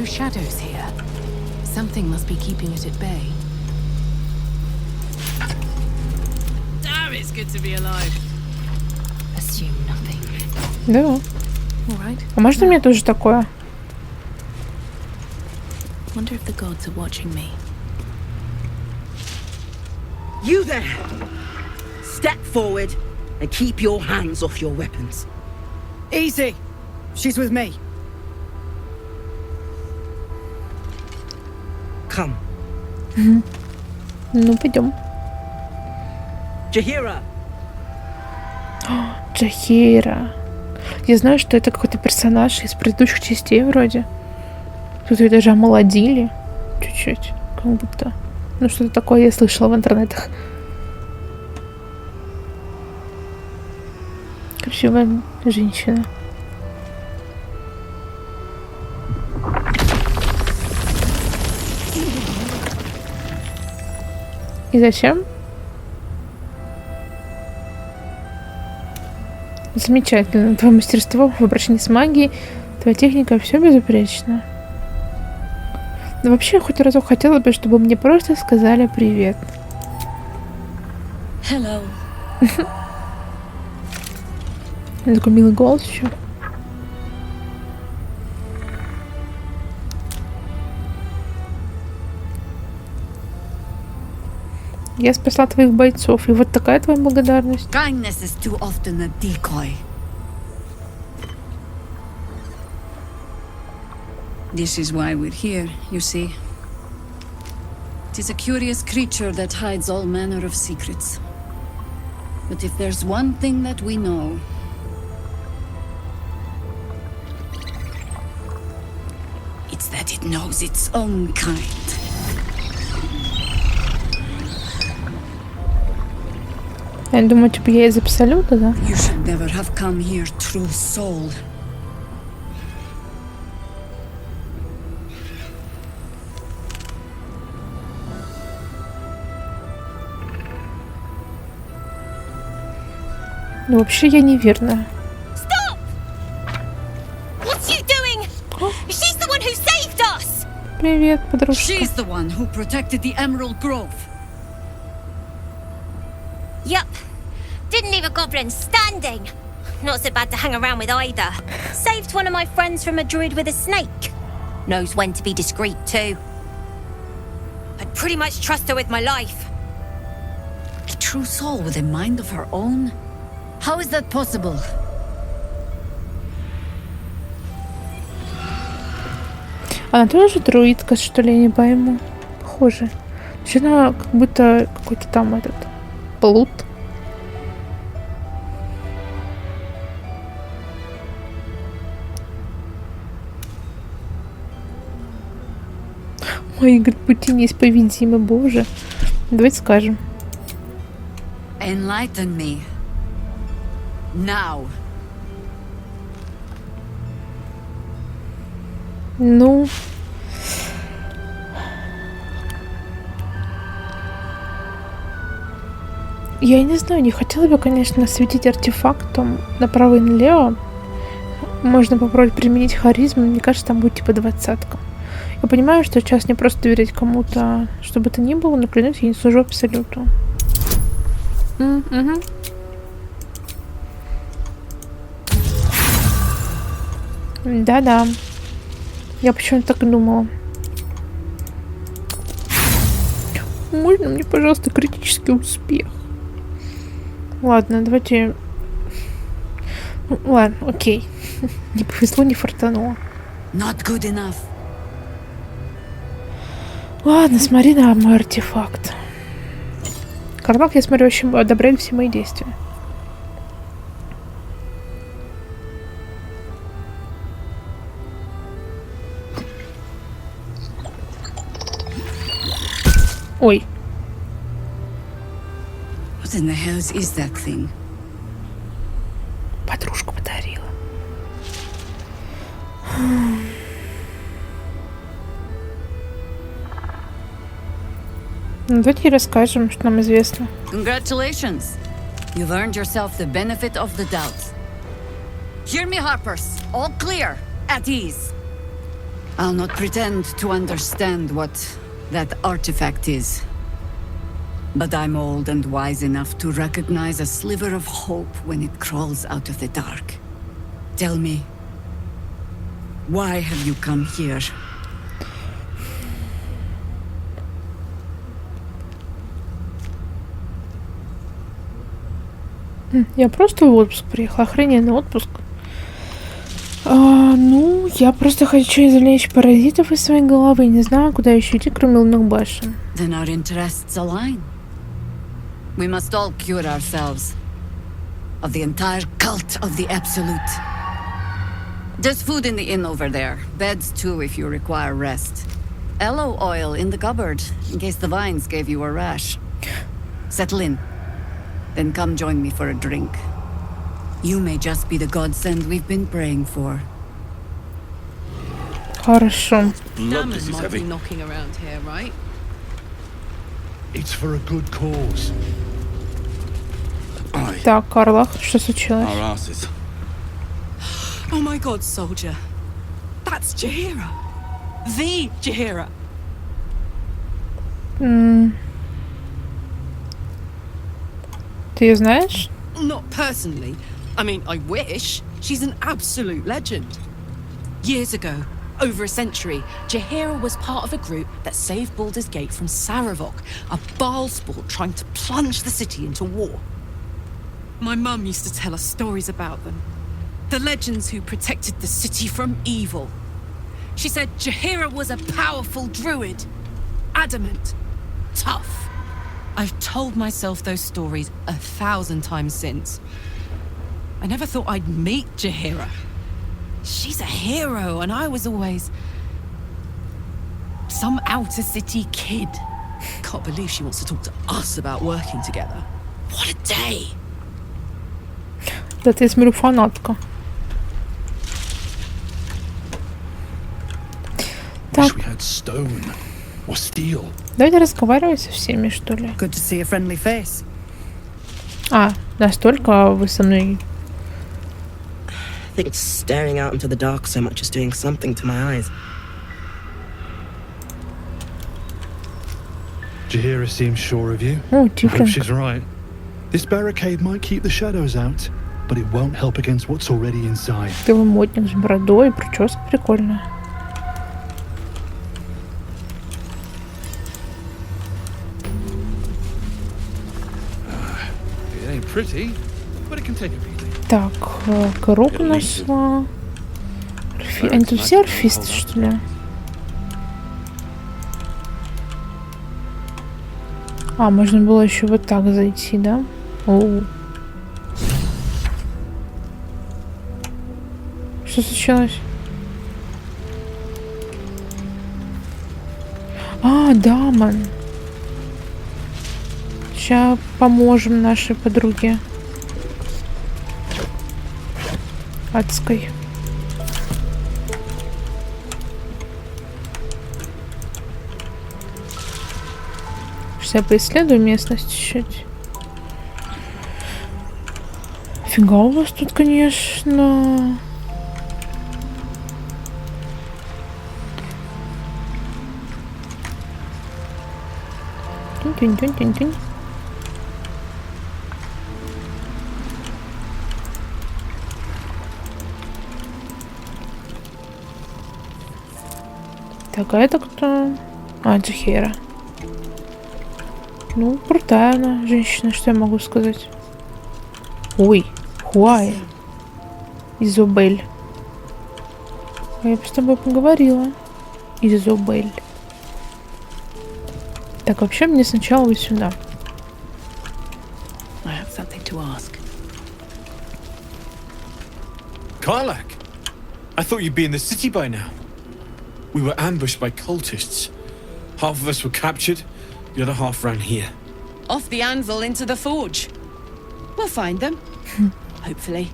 no shadows here. Something must be keeping it at bay. Damn, it's good to be alive. Assume nothing. Да. All right. А можно мне тоже такое? Wonder if the gods are watching me. You there! Step forward and keep your hands off your weapons. Easy. She's with me. Come. Ну, пойдем. Jahira! Джахира. Я знаю, что это какой-то персонаж из предыдущих частей вроде. Тут ее даже омолодили. Чуть-чуть. Как будто. Ну, что-то такое я слышала в интернетах. Красивая женщина. И зачем? Замечательно. Твое мастерство в обращении с магией, твоя техника, все безупречно. Но вообще, хоть разок хотела бы, чтобы мне просто сказали привет. Hello. Такой милый голос еще. Я спасла твоих бойцов, и вот такая твоя благодарность. Kindness is too often a decoy. This is why we're here, you see. It is a curious creature that hides all manner of secrets. But if there's one thing that we know, it's that it knows its own kind. Я думаю, типа я из абсолюта, да? You should never have come here, true soul. Ну, вообще я неверная. Stop! What's you doing? She's the one who saved us. Привет, подружка. She's the one who protected the Emerald Grove. Yup. Didn't leave a goblin standing. Not so bad to hang around with either. Saved one of my friends from a druid with a snake. Knows when to be discreet too. I'd pretty much trust her with my life. A true soul with a mind of her own? How is that possible? Она тоже друидка, что ли, я не пойму. Похоже. Еще она как будто какой-то там этот плут. Ой, говорит, пути неисповедимы, боже. Давайте скажем. Enlighten me. Now. Ну... Я не знаю, не хотела бы, конечно, светить артефактом направо и налево. Можно попробовать применить харизму, мне кажется, там будет типа 20-ка. Я понимаю, что сейчас не просто доверять кому-то, что бы то ни было, но клянусь, я не служу абсолюту. Угу. Да-да. Я почему-то так и думала. Можно мне, пожалуйста, критический успех? Ладно, давайте... Ладно, окей. Не повезло, не фартануло. Not good enough. Ладно, смотри на мой артефакт. Карнак, я смотрю, очень одобряет все мои действия. Ой. What in the hell is that thing? Подружку подарила. Ну, давайте расскажем, что нам известно. Congratulations. You've earned yourself the benefit of the doubt. Hear me, Harpers. All clear. At ease. I'll not pretend to understand what that artifact is. But I'm old and wise enough to recognize a sliver of hope when it crawls out of the dark. Tell me, why have you come here? Я просто в отпуск приехала. Охрененный отпуск. Ну, я просто хочу извлечь паразитов из своей головы. Не знаю, куда еще идти, кроме лунных башен. Then our interests align. We must all cure ourselves of the entire cult of the absolute. There's food in the inn over there. Beds too if you require rest. Aloe oil in the cupboard in case the vines gave you a rash. Settle in. Then come join me for a drink. You may just be the godsend we've been praying for. Хорошо. Damon might be knocking around here, right? It's for a good cause. Так, Карлах, что случилось? Our asses. Oh my god, soldier. That's Jahira. The Jahira. Ты ее знаешь? Not personally. I mean, I wish. She's an absolute legend. Years ago, over a century, Jahira was part of a group that saved Baldur's Gate from Saravok, a Baalsport trying to plunge the city into war. My mum used to tell us stories about them. The legends who protected the city from evil. She said Jahira was a powerful druid. Adamant. Tough. I've told myself those stories 1,000 times since. I never thought I'd meet Jahira. She's a hero, and I was always some outer city kid. Can't believe she wants to talk to us about working together. What a day! Да ты, я смотрю, фанатка. Так, Wish we had stone or steel. давайте разговаривать со всеми, что ли. Good to see a friendly face. Настолько вы со мной... I think staring out into the dark so much is doing something to my eyes. Jahira seems sure of you. О, I hope Тифлинг. she's right. This barricade might keep the shadows out, but it won't help against what's already inside. Белый модник с бородой, прическа прикольная. It ain't pretty, but it can take a beating. Так, коробку нашла. Они тут все орфисты, что ли? Можно было еще вот так зайти, да? Оу. Что случилось? Дамон. Сейчас поможем нашей подруге. Адской. Сейчас я поисследую местность чуть-чуть. Фига у вас тут, конечно. Тюнь-тюнь-тюнь-тюнь-тюнь. Так, а это кто? Джахейра. Ну, крутая она, женщина, что я могу сказать? Ой, Хуай. Изобель. Я бы с тобой поговорила. Изобель. Так, вообще мне сначала вот сюда. I have something to ask. Karlak! I thought you'd be in the city by now. We were ambushed by cultists. Half of us were captured, the other half ran here. Off the anvil into the forge. We'll find them. Hopefully.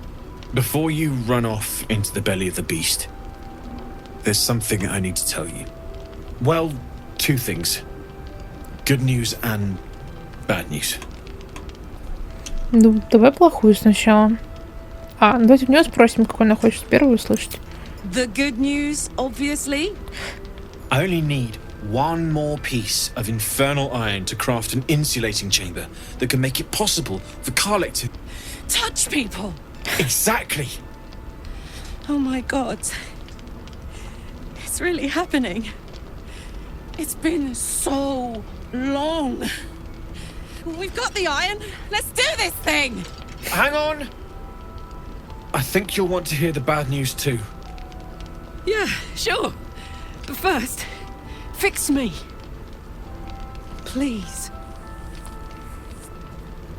Before you run off into the belly of the beast, there's something I need to tell you. Well, two things. Good news and bad news. Ну, давай плохую сначала. Давайте у него спросим, какой она хочет первую услышать. The good news, obviously. I only need one more piece of infernal iron to craft an insulating chamber that can make it possible for Karlek to... Touch people. Exactly! Oh my god. It's really happening. It's been so long. We've got the iron. Let's do this thing. Hang on! I think you'll want to hear the bad news too. Yeah, sure. But first, fix me. Please.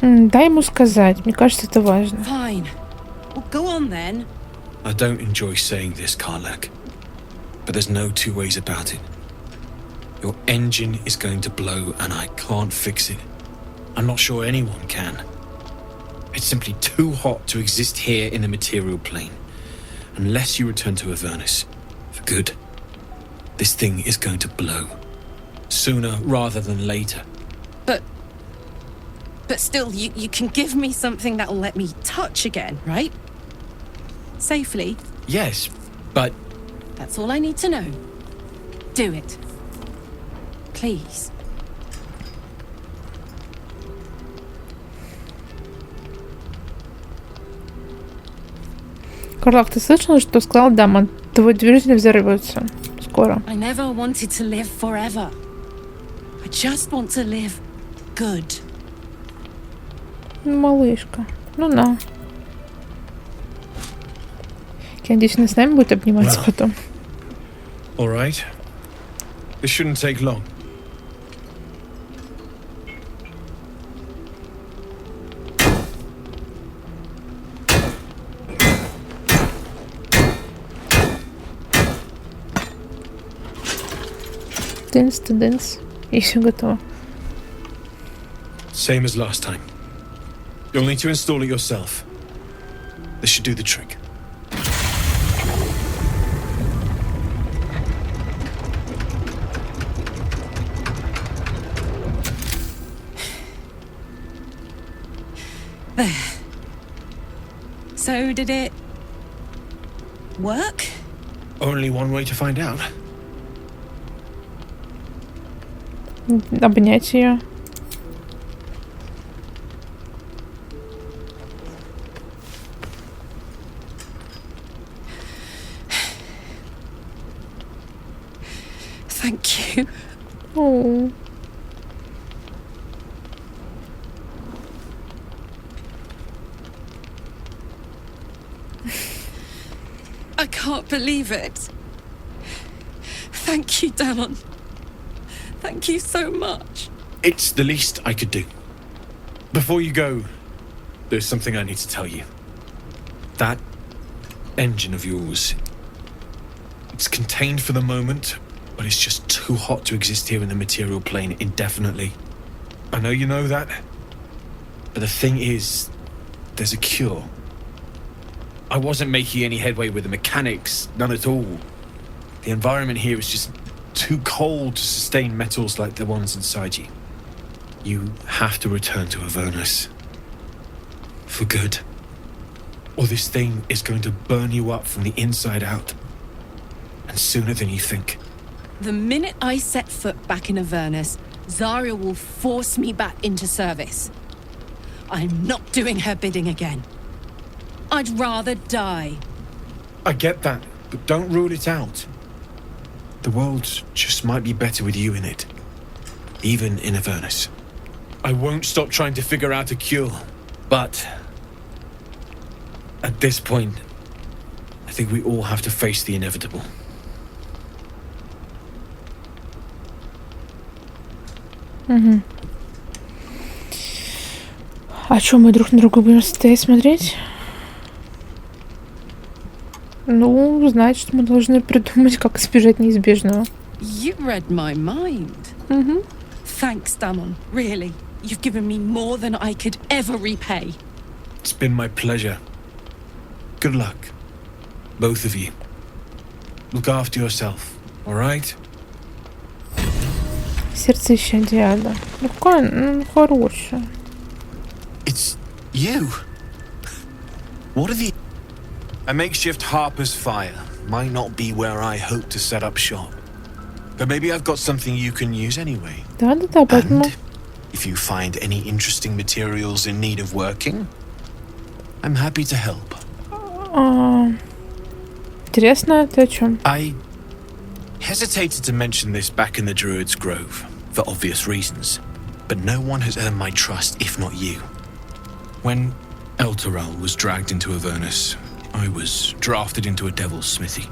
Дай ему сказать. Мне кажется, это важно. Fine. Well, go on then. I don't enjoy saying this, Karlek, but there's no two ways about it. Your engine is going to blow and I can't fix it. I'm not sure anyone can. It's simply too hot to exist here in the material plane. Unless you return to Avernus for good, this thing is going to blow. Sooner rather than later. But still, you can give me something that'll let me touch again, right? Safely. Yes, but... That's all I need to know. Do it. Please. Карлак, ты слышала, что сказал Дамон? Твой двигатель взорвется скоро. I never wanted to live forever. I just want to live good. Малышка. Ну на. Я надеюсь, она с нами будет обниматься потом. All right. This shouldn't take long. Дэнс. И все готово. Same as last time. You'll need to install it yourself. This should do the trick. There. So did it work? Only one way to find out. Обнять ее. Thank you. О. I can't believe it. Thank you, Damon. Thank you so much. It's the least I could do. Before you go, there's something I need to tell you. That engine of yours, it's contained for the moment, but it's just too hot to exist here in the material plane indefinitely. I know you know that, but the thing is, there's a cure. I wasn't making any headway with the mechanics, none at all. The environment here is just too cold to sustain metals like the ones inside you. You have to return to Avernus. For good. Or this thing is going to burn you up from the inside out. And sooner than you think. The minute I set foot back in Avernus, Zarya will force me back into service. I'm not doing her bidding again. I'd rather die. I get that, but don't rule it out. The world just might be better with you in it. Even in Avernus. I won't stop trying to figure out a cure, but at this point, I think we all have to face the inevitable. Угу. А что, мы друг на друга будем стоять смотреть? Ну, значит, мы должны придумать, как избежать неизбежного. You read my mind. Угу. Thanks, Damon. Really. You've given me more than I could ever repay. It's been my pleasure. Good luck. Both of you. Look after yourself, all right? Сердце Диада. Ну, какая, ну, хорошая. It's you. What are the... A makeshift harper's fire, might not be where I hope to set up shop. But maybe I've got something you can use anyway. Да, поэтому... And if you find any interesting materials in need of working, I'm happy to help. Интересно, ты о чем? I hesitated to mention this back in the Druid's Grove, for obvious reasons, but no one has earned my trust if not you. When Elturel was dragged into Avernus, I was drafted into a devil's smithy.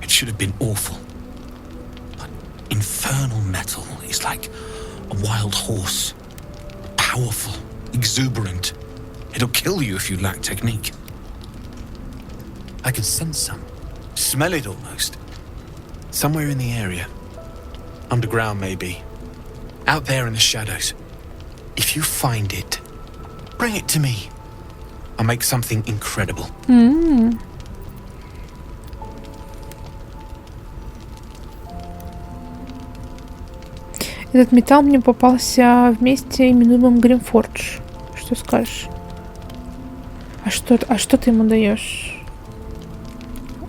It should have been awful. But infernal metal is like a wild horse. Powerful, exuberant. It'll kill you if you lack technique. I can sense some. Smell it almost. Somewhere in the area. Underground, maybe. Out there in the shadows. If you find it, bring it to me. I'll make something incredible. Этот металл мне попался вместе именуемым Гримфордж. Что скажешь? А что ты ему даешь?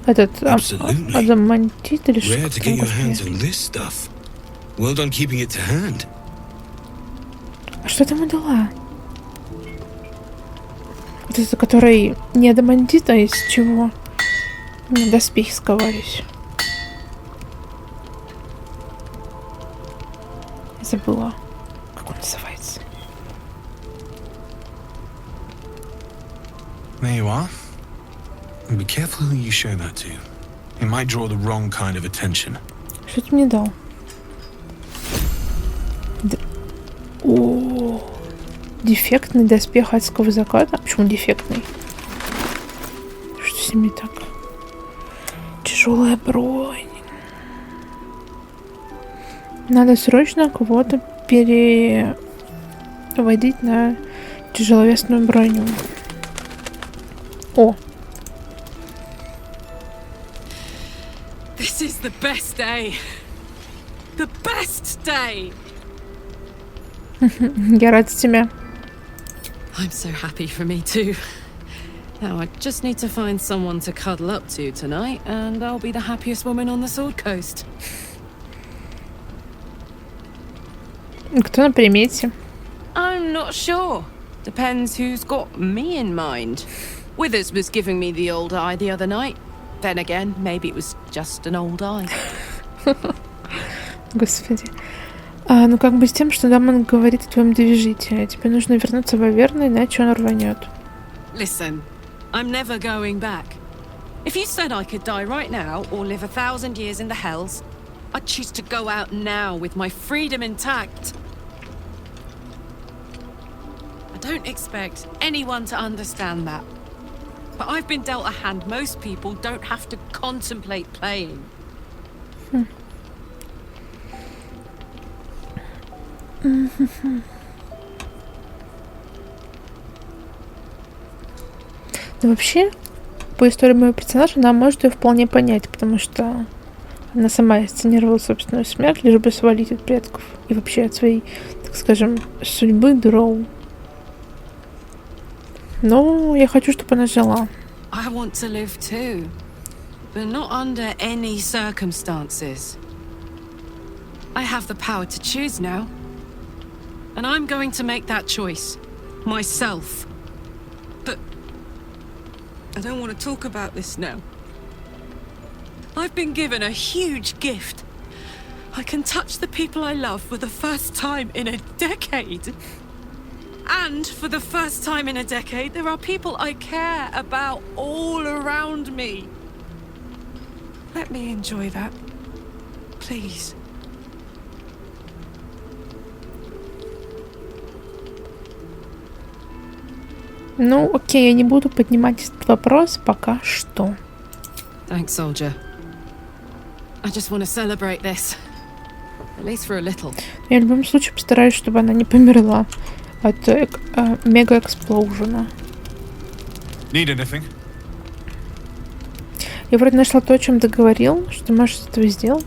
Этот адамантит или что? А что ты ему дала? Вот это, который не адамантит, а из чего? Мне доспехи сковались. Забыла, как он называется. There you are. And be careful who you show that to. It might draw the wrong kind of attention. Что ты мне дал? О, дефектный доспех адского заката. Почему дефектный? Что с ними так? Тяжелая бронь. Надо срочно кого-то переводить на тяжеловесную броню. О! This is the best day. The best day. Я рад за тебя. I'm so happy for me too. Now I just need to find someone to cuddle up to tonight, and I'll be the happiest woman on the Sword Coast. Кто на примете? I'm not sure. Depends who's got me in mind. Withers was giving me the old eye the other night. Then again, maybe it was just an old eye. Господи. Ну как бы с тем, что Дамон говорит о твоем движите. Тебе нужно вернуться в Аверну, иначе он рванет. Listen, I'm never going back. If you said I could die right now or live 1,000 years in the Hells, I'd choose to go out now with my freedom intact. I don't expect anyone to understand that. But I've been dealt a hand most people don't have to contemplate playing. Но вообще, по истории моего персонажа, она может ее вполне понять, потому что она сама сценировала собственную смерть, лишь бы свалить от предков и вообще от своей, так скажем, судьбы Дроу. Но я хочу, чтобы она жила. I want to live too, but not under any circumstances. I have the power to choose now, and I'm going to make that choice myself. But I don't want to talk about this now. I've been given a huge gift. I can touch the people I love for the first time in a decade. And for the first time in a decade, there are people I care about all around me. Let me enjoy that. Please. Ну, окей, я не буду поднимать этот вопрос пока что. Thanks, soldier. I just want to celebrate this. At least for a little. Я в любом случае постараюсь, чтобы она не померла от мега-эксплоужена. Need anything? Я вроде нашла то, о чем ты говорил, что ты можешь этого сделать.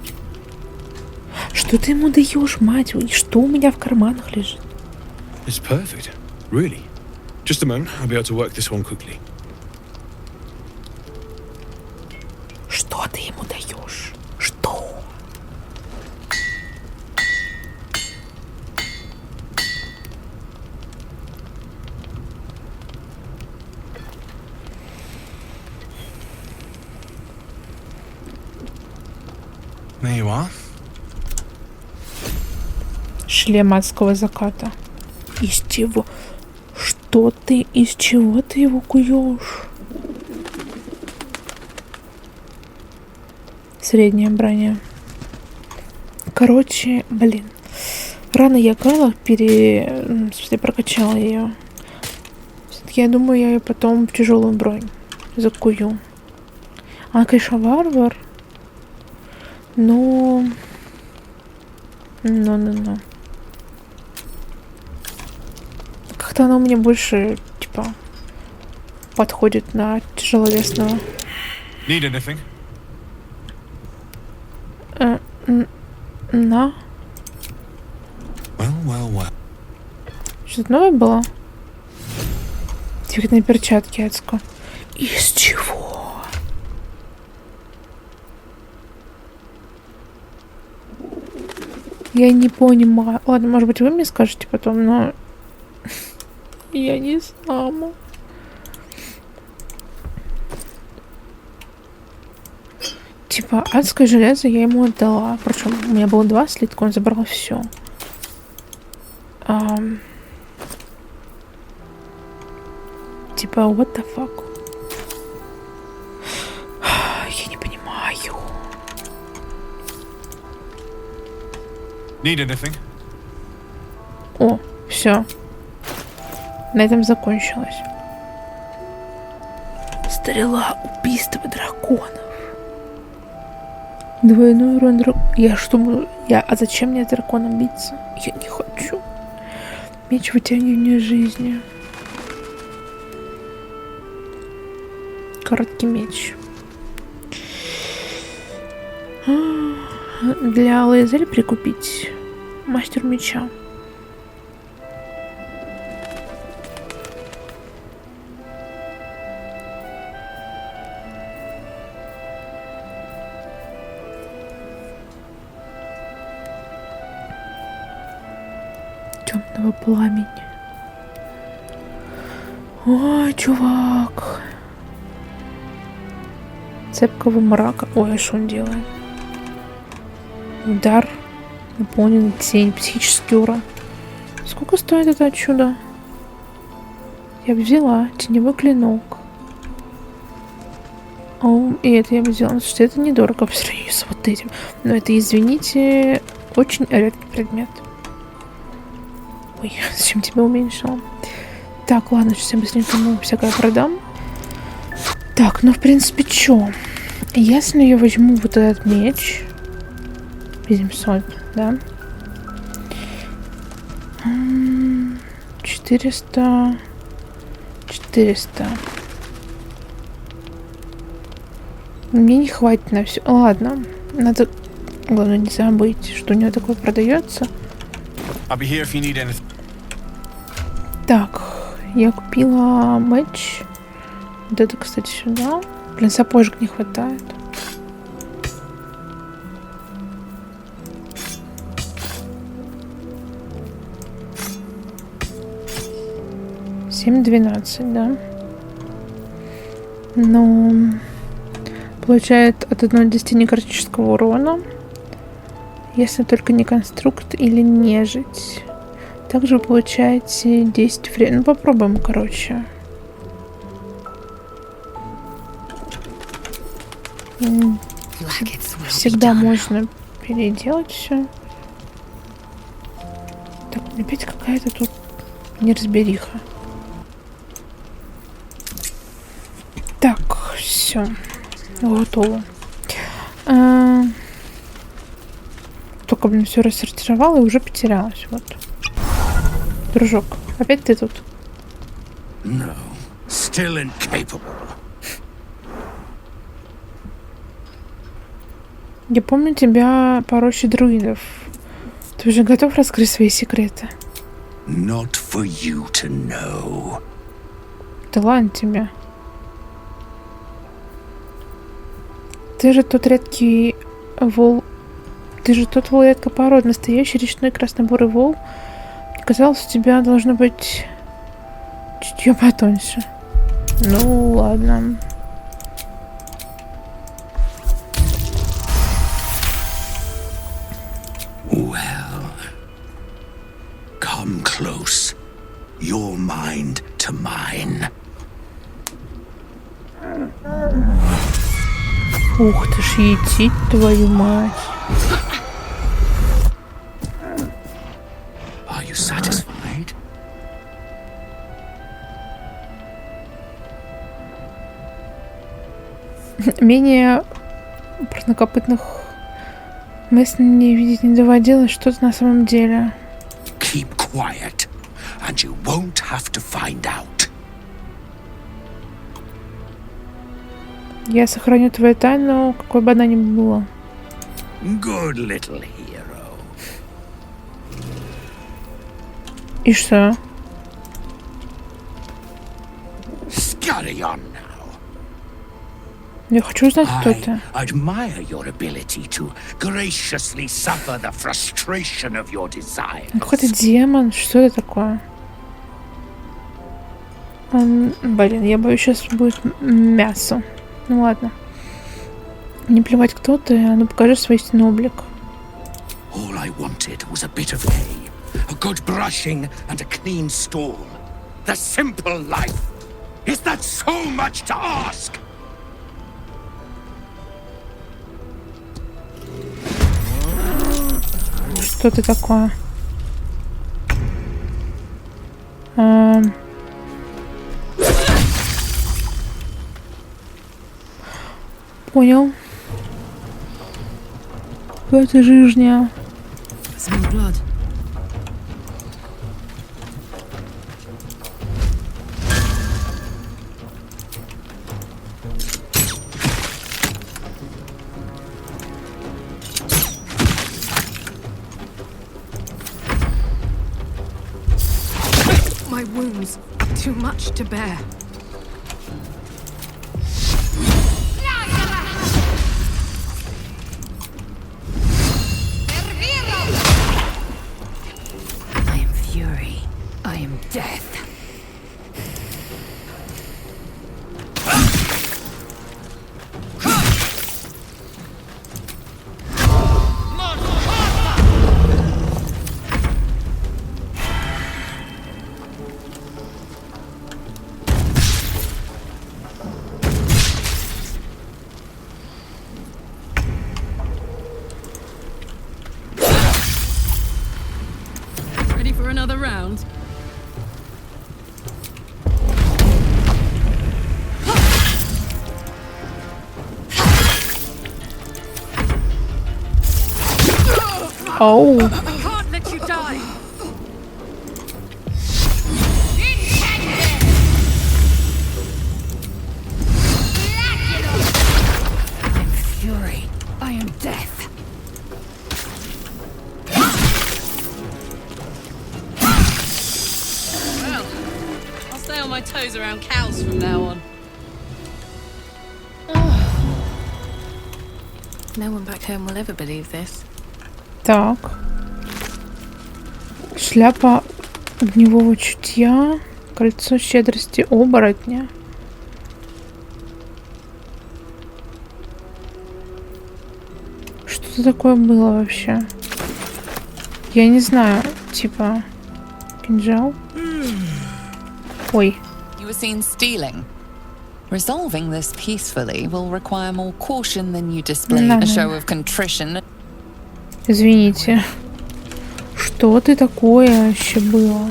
Что ты ему даешь, мать? И что у меня в карманах лежит? It's perfect. Really. Just a moment. I'll be able to work this one quickly. Что ты ему даешь? Что? There you are. Шлем адского заката. Из чего? Что ты? Из чего ты его куешь? Средняя броня. Короче, блин. Рано я гала прокачала ее. Все-таки я думаю, я ее потом в тяжелую бронь закую. Она, конечно, варвар. Но... Как-то она мне больше, типа, подходит на тяжеловесного. Need anything? На. Well. Что-то новое было? Цветные перчатки, адско. Из чего? Я не понимаю. Ладно, может быть, вы мне скажете потом, но... Я не знаю. Типа, адское железо я ему отдала. Причем у меня было 2 слитка, он забрал все. Типа, what the fuck? Я не понимаю. Need anything? О, все. На этом закончилось. Стрела убийства драконов. Двойной урон дракона. А зачем мне с драконом биться? Я не хочу. Меч вытягивания жизни. Короткий меч. Для Лейзель прикупить мастер меча. Темного пламени. Ой, чувак. Цепкого мрака. Ой, а что он делает? Удар. Наполненный тень. Психический урон. Сколько стоит это чудо? Я бы взяла. Теневой клинок. О, и это я бы взяла. Потому что это недорого по сравнению с вот этим. Но это, извините, очень редкий предмет. Ой, зачем тебя уменьшила? Так, ладно, сейчас я быстренько ему всякое продам. Так, ну, в принципе, чё? Если я возьму вот этот меч... 700, да? 400... 400. Мне не хватит на все. Ладно, надо... Главное не забыть, что у него такое продается. Так, я купила меч. Вот это, кстати, сюда. Блин, сапожек не хватает. $7.12, да. Но получает от 1 до 10 некротического урона. Если только не конструкт или нежить. Также вы получаете 10 времени. Ну, попробуем, короче. Всегда можно переделать все. Так, опять какая-то тут неразбериха. Так, все. Готово. Только, блин, все рассортировала и уже потерялась. Вот. Дружок, опять ты тут? No, still incapable. Я помню тебя по роще друидов. Ты уже готов раскрыть свои секреты? Not for you to know. Да ладно тебе. Ты же тот редкий вол... Ты же тот вол редкой породы, настоящий речной краснобурый вол. Мне казалось, у тебя должно быть чутье потоньше. Ну, ладно. Well, come close. Your mind to mine. Ух ты ж, етить твою мать. Are you satisfied? Менее парнокопытных мыслей мне видеть не доводилось, что-то на самом деле. Keep quiet, and you won't have to find out. Я сохраню твою тайну, какой бы она ни была. Good little hero. И что? Scurry on now. Я хочу узнать, кто ты. I admire your ability to graciously suffer the frustration of your desires. Какой-то демон, что это такое? Блин, я боюсь, сейчас будет мясо. Ну ладно. Не плевать, кто ты, а ну покажи свой истинный облик. All I wanted was a bit of hay, a good brushing, and a clean stall. The simple life. Is that so much to ask? Что ты такое? Понял. Это жизня. Smell blood. My wounds are too much to bear. Death. Ready for another round? Оу. I can't let you die. I'm fury. I am death. Well, I'll stay on my toes around cows from now on. No one back home will ever believe this. Так. Шляпа огневого чутья. Кольцо щедрости оборотня. Что такое было вообще? Я не знаю. Типа... Кинжал? Ой. You were seen stealing. Resolving this peacefully will require more caution than you display. A show of contrition. Извините. Что ты такое вообще было?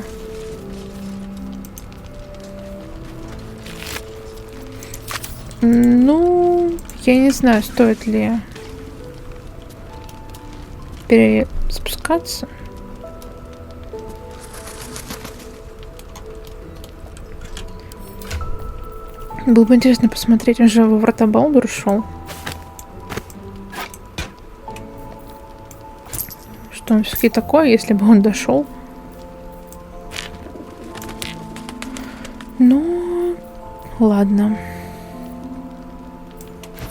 Ну, я не знаю, стоит ли переспускаться. Было бы интересно посмотреть, он же во врата Балдура шел. Что он все-таки такое, если бы он дошел? Ну, ладно.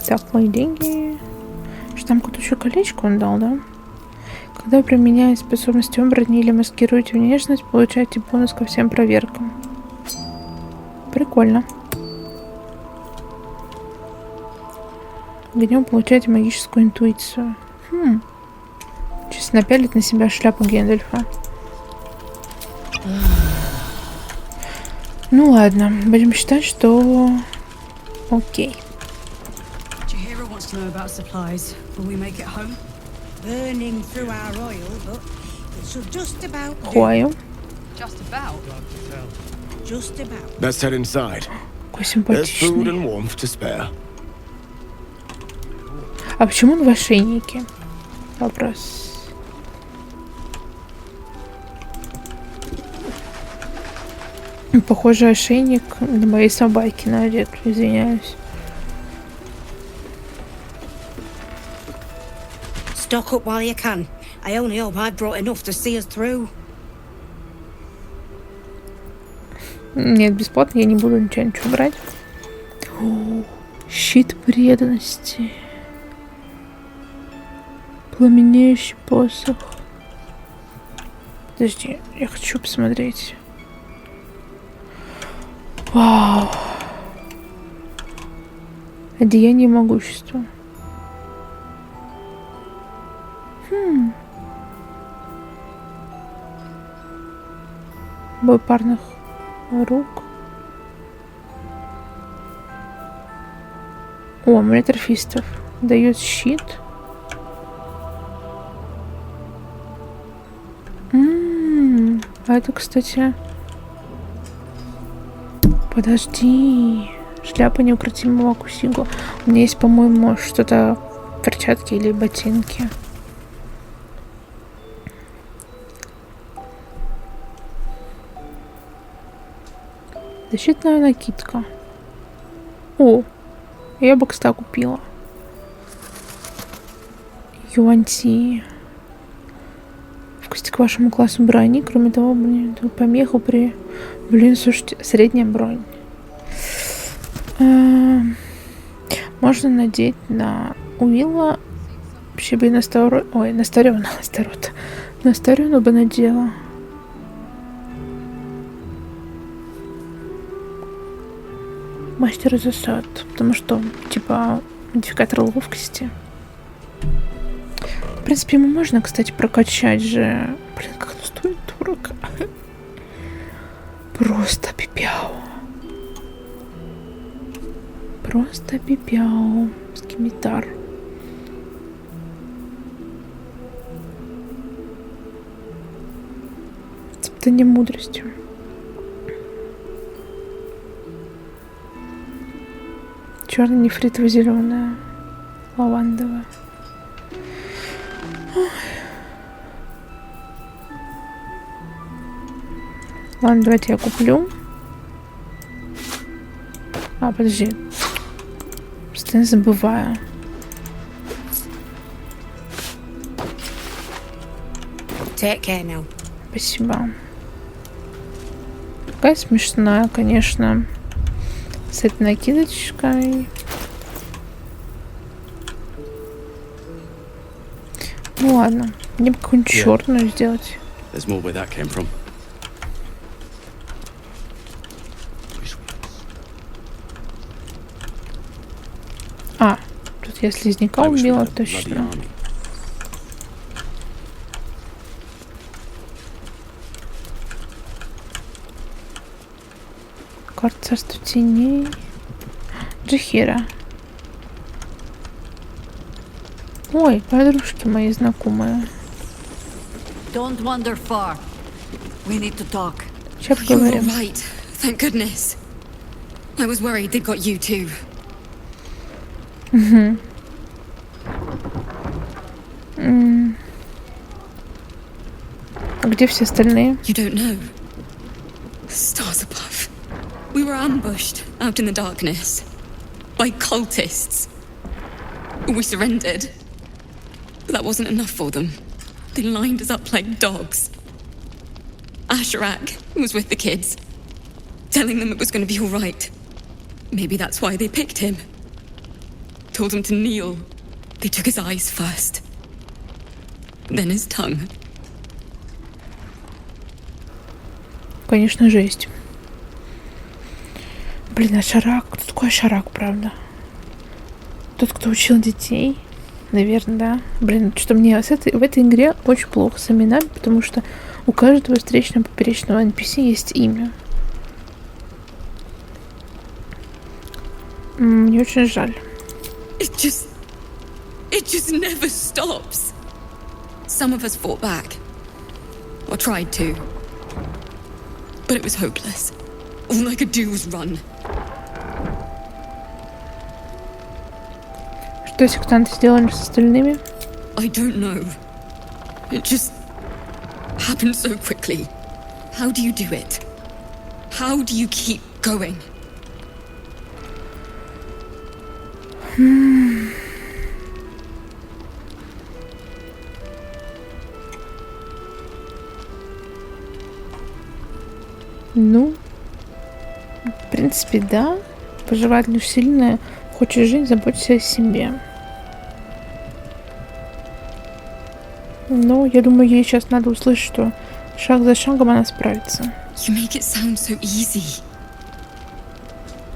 Так, мои деньги. Что там какое-то еще колечко он дал, да? Когда применяете способности оборотня или маскируете внешность, получаете бонус ко всем проверкам. Прикольно. Днем получаете магическую интуицию. Сейчас напялит на себя шляпу Гэндальфа. Ну ладно, будем считать, что окей. Хваю. Let's head inside. Какой There's food симпатичный. and warmth to spare. А почему он в ошейнике? Вопрос. Похоже, ошейник на моей собаке надет. Извиняюсь. Stock up while you can. I only hope I've brought enough to see us through. Нет, бесплатно я не буду ничего брать. О, щит преданности. Пламенеющий посох. Подожди, я хочу посмотреть. Вау. Одеяние могущества. Бой парных рук. О, амулет орфистов. Дает щит. А это, кстати... Подожди. Шляпа неукротимого Кусиго. У меня есть, по-моему, что-то... Перчатки или ботинки. Защитная накидка. О, я бы, кстати, купила. Юанти. Вкусите к вашему классу брони. Кроме того, блин, помеху при... Блин, слушайте, средняя бронь. Можно надеть на Уилла. Вообще бы и на Стару... Ой, на Старёну. На Старёну бы надела. Мастер засад. Потому что, типа, модификатор ловкости. В принципе, ему можно, кстати, прокачать же. Блин, как оно стоит дорого. Просто пипяу. Просто пипяу. Скимитар. Испытание мудростью. Черная, нефритово-зеленая, лавандовая. Ладно, давайте я куплю. А, подожди. Постоянно забываю. Take care now. Спасибо. Какая смешная, конечно. С этой накидочкой. Ну ладно. Мне бы какую-нибудь черную сделать. There's more where that came from. А, тут я слизняка убила, точно. Карта царства теней. Джихира. Ой, подружки мои знакомые. Don't wander far. We need to talk. Сейчас поговорим. You're all right. Thank goodness. I was worried they got you too. А где все остальные? You don't know. Stars above. We were ambushed out in the darkness by cultists. We surrendered. But that wasn't enough for them. They lined us up like dogs. Asherak was with the kids, telling them it was going to be all right. Maybe that's why they picked him. told him to kneel, they took his eyes first. Then his tongue. Конечно, жесть. Блин, а Шарак? Кто такой Шарак, правда? Тот, кто учил детей? Наверное, да. Блин, что мне в этой игре очень плохо с именами, потому что у каждого встречного поперечного NPC есть имя. Мне очень жаль. It just never stops. Some of us fought back. Or tried to. But it was hopeless. All I could do was run. Что сектанты сделали с остальными? I don't know. It just happened so quickly. How do you do it? How do you keep going? Ну, в принципе, да. Пожелать лишь сильное. Хочешь жить, заботься о себе. Но я думаю, ей сейчас надо услышать, что шаг за шагом она справится. You make it sound so easy.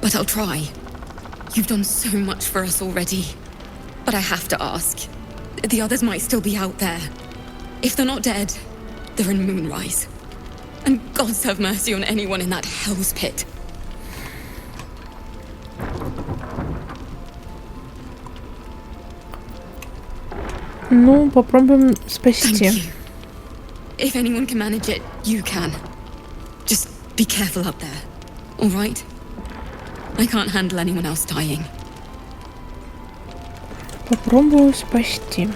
But I'll try. You've done so much for us already. But I have to ask. The others might still be out there. If they're not dead, they're in Moonrise. And gods have mercy on anyone in that hell's pit. Ну, попробуем спасти. If anyone can manage it, you can. Just be careful up there. All right? I can't handle anyone else dying. Попробую спасти.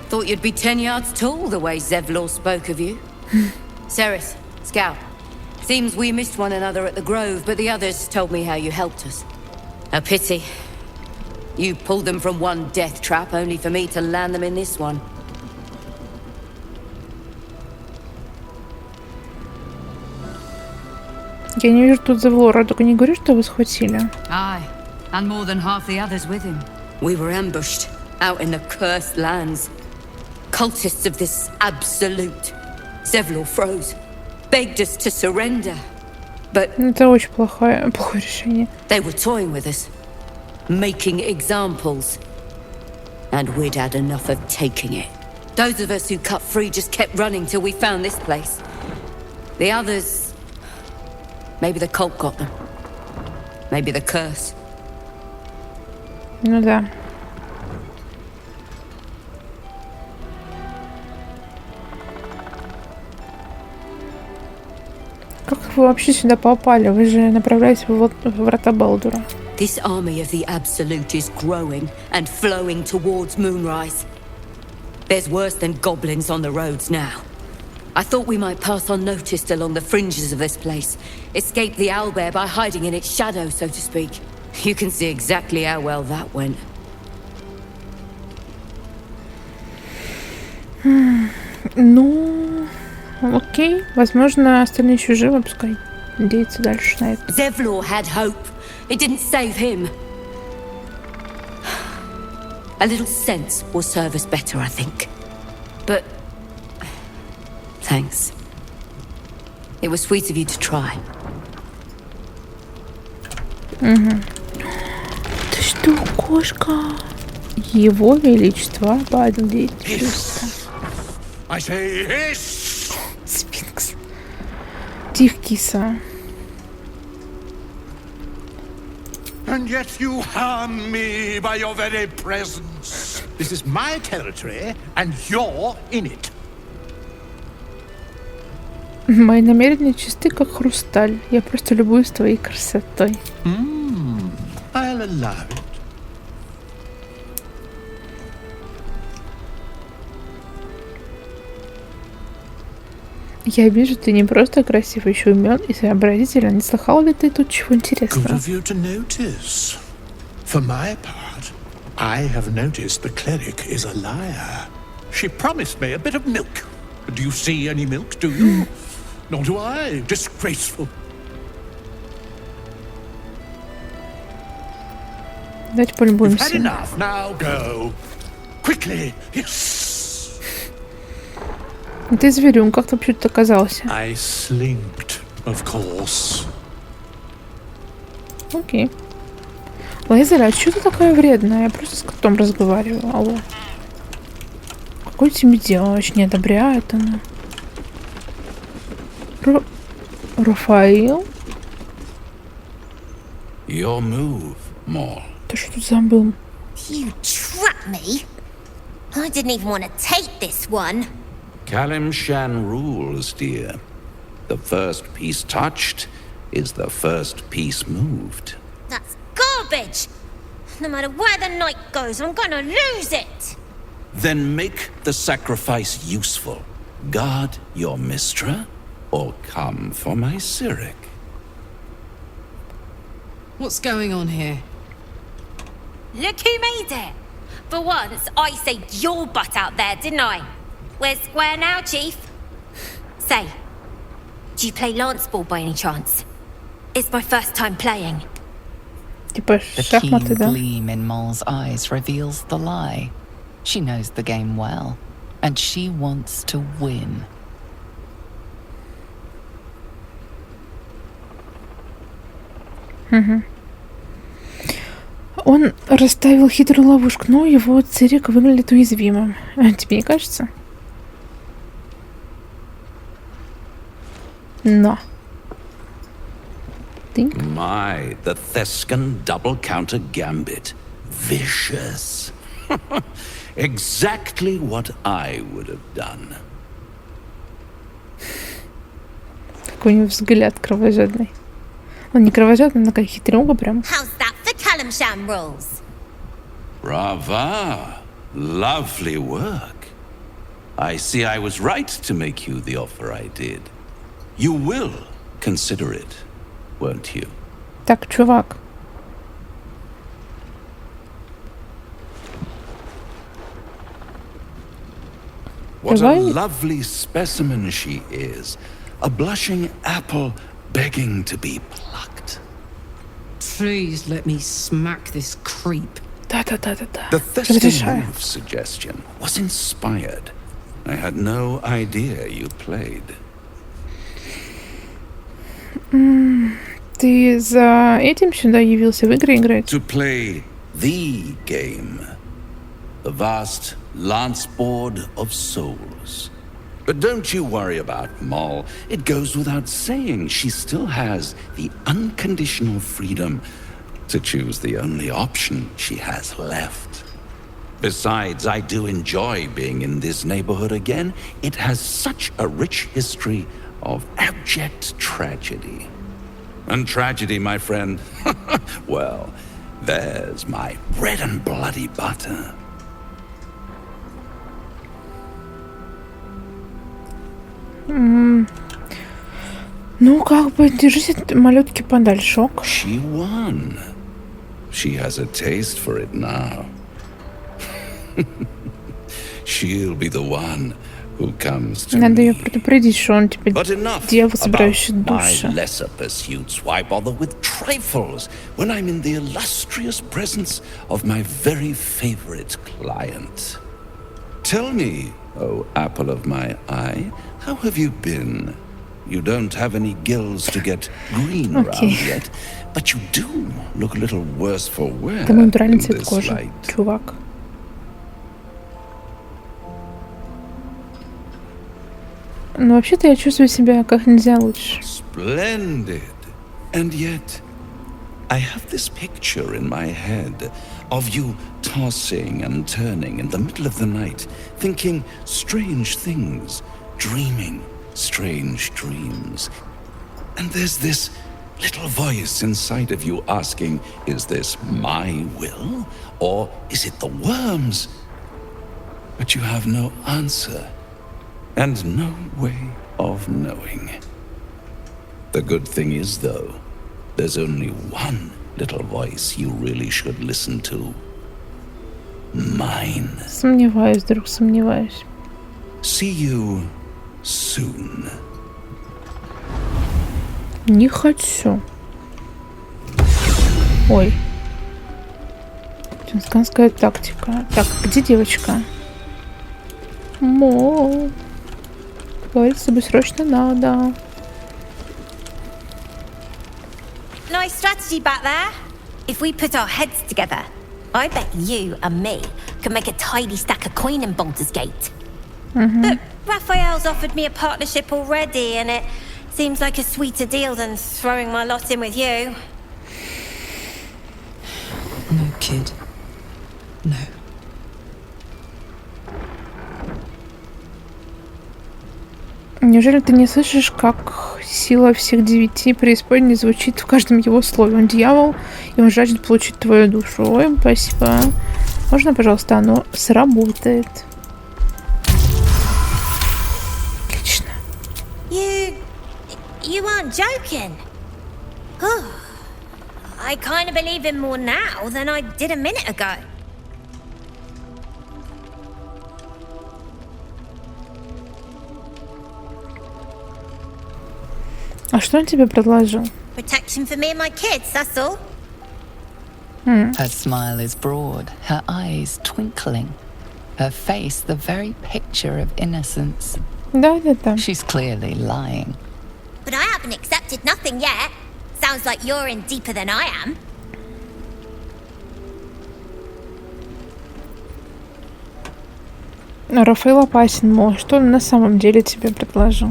Thought you'd be 10 yards tall the way Zevlor spoke of you. Ceres, Scout. Seems we missed one another at the Grove, but the others told me how you helped us. A pity. You pulled them from one death trap, only for me to land them in this one. Я не вижу тут Зевлора, только не говори, что вы схватили. Aye, and more than half the others with him. We were ambushed, out in the cursed lands. Cultists of this absolute. Zevlor froze, begged us to surrender. But это очень плохое решение. They were toying with us, making examples. And we'd had enough of taking it. Those of us who cut free just kept running till we found this place. The others... Maybe the cult got them. Maybe the curse. Ну да. Как вы вообще сюда попали? Вы же направлялись в врата Балдура. This army of the Absolute is growing and flowing towards Moonrise. There's worse than goblins on the roads now. I thought we might pass unnoticed along the fringes of this place, escape the owlbear by hiding in its shadow, so to speak. You can see exactly how well that went. Ну, окей. Возможно, остальные еще живы, пускай надеются дальше на это. Zevlor had hope. It didn't save him. A little sense will serve us better, I think. But... Thanks. It was sweet of you to try. Угу. Ты что, кошка? Его Величество Бадилдейство. Сфинкс. Тихо, киса. And yet you harm me by your very presence. This is my territory, and you're in it. Мои намерения чисты, как хрусталь. Я просто любуюсь твоей красотой. I'll allow it. Я вижу, ты не просто красив, еще умен и сообразителен. Не слыхал ли ты тут чего интересного? Good of you to notice. For my part, I have noticed the cleric is a liar. She promised me a bit of milk. Do you see any milk, do you? Nor do I. Disgraceful. Давайте You've полюбуемся. had enough. Now go. Quickly. Yes. Ты зверюн, как ты вообще тут оказался? I slinked, of course. Окей. Лейзер, а что ты такая вредная? Я просто с котом разговариваю. Алло. Какой тебе дело? Вообще не одобряет она. Рафаил? Your move, Maul. Ты что тут забыл? You trap me? I didn't even want to take this one. Kalimshan rules, dear. The first piece touched is the first piece moved. That's garbage. No matter where the night goes, I'm gonna lose it. Then make the sacrifice useful. Guard your Mistra, or come for my Cyric. What's going on here? Look who made it. For once, I saved your butt out there, didn't I? We're square now, Chief. Say, do you play lance ball by any chance? It's my first time playing. Типа The шахматы, keen да? gleam in Moll's eyes reveals the lie. She knows the game well, and she wants to win. Угу. Он расставил хитрую ловушку, но его Цирик выглядит уязвимым. Тебе не кажется? Но. Think. My, the Thescan double counter gambit. Vicious. Exactly what I would have done. Какой у него взгляд кровожадный. Он не кровожадный, но такая хитрюга прям. How's that for Kalimshan rules? Brava. Lovely work. I see I was right to make you the offer I did. You will consider it, won't you? Так, чувак. What Давай. a lovely specimen she is. A blushing apple begging to be plucked. Please let me smack this creep. Да-да-да-да-да. The Thescan Разрешаю. move suggestion was inspired. I had no idea you played. Ты за этим сюда явился в игры играть? To play the game. The vast lance board of souls. But don't you worry about Moll. It goes without saying she still has the unconditional freedom to choose the only option she has left. Besides, I do enjoy being in this neighborhood again. It has such a rich history of abject tragedy. And tragedy, my friend, well, there's my bread and bloody butter. Ну, как бы, держись от малютки подальше, ок. She won. She has a taste for it now. She'll be the one who comes to Надо ее me. предупредить, что он типа But enough дьявол, about собирающий my души. lesser pursuits. Why bother with trifles when I'm in the illustrious presence of my very favorite client? Tell me, oh apple of my eye, how have you been? You don't have any gills to get green around yet, but you do look a little worse for wear Ты мой in натуральный цвет this кожи, light. чувак. Ну, вообще-то я чувствую себя как нельзя лучше. Splendid. And yet, I have this picture in my head of you tossing and turning in the middle of the night, thinking strange things, dreaming strange dreams. And there's this little voice inside of you asking, is this my will, or is it the worms? But you have no answer, and no way of knowing. The good thing is, though, there's only one little voice you really should listen to. Mine. Сомневаюсь, друг, сомневаюсь. See you soon. Не хочу. Ой. Тосканская тактика. Так, где девочка? Мол. Говорит, с тобой срочно надо. Nice strategy back there. If we put our heads together, I bet you and me can make a tidy stack of coin in Baldur's Gate. But Raphael's offered me a partnership already, and it seems like a sweeter deal than throwing my lot in with you. No, kid. No. Неужели ты не слышишь, как сила всех 9 преисподней звучит в каждом его слове? Он дьявол, и он жаждет получить твою душу. Ой, спасибо. Можно, пожалуйста, оно сработает? Отлично. You aren't joking? I kind of believe him more now than I did a minute ago. А что он тебе предложил? Protection for me and my kids, that's all. Her smile is broad, her eyes twinkling, her face the very picture of innocence. Да. She's clearly lying. But I haven't accepted nothing yet. Sounds like you're in deeper than I am. Рафаэл опасен, мол, что он на самом деле тебе предложил?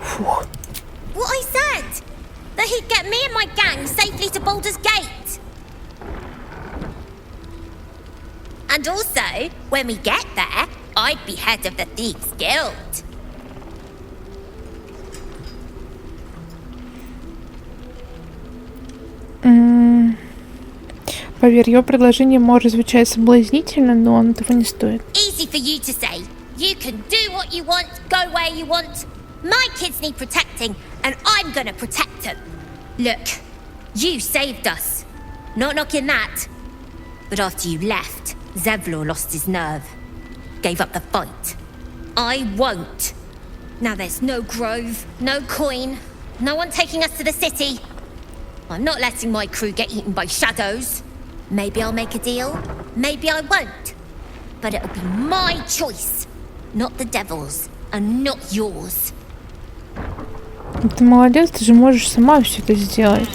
Фух. What I said! That he'd get me and my gang safely to Baldur's Gate. And also, when we get there, I'd be head of the Thieves' Guild. Поверь, его предложение может звучать соблазнительно, но он этого не стоит. Easy for you to say. You can do what you want, go where you want. My kids need protecting, and I'm gonna protect them. Look, you saved us. Not knocking that. But after you left, Zevlor lost his nerve. Gave up the fight. I won't. Now there's no grove, no coin, no one taking us to the city. I'm not letting my crew get eaten by shadows. Maybe I'll make a deal, maybe I won't. But it'll be my choice, not the devil's, and not yours. Ты молодец, ты же можешь сама все это сделать.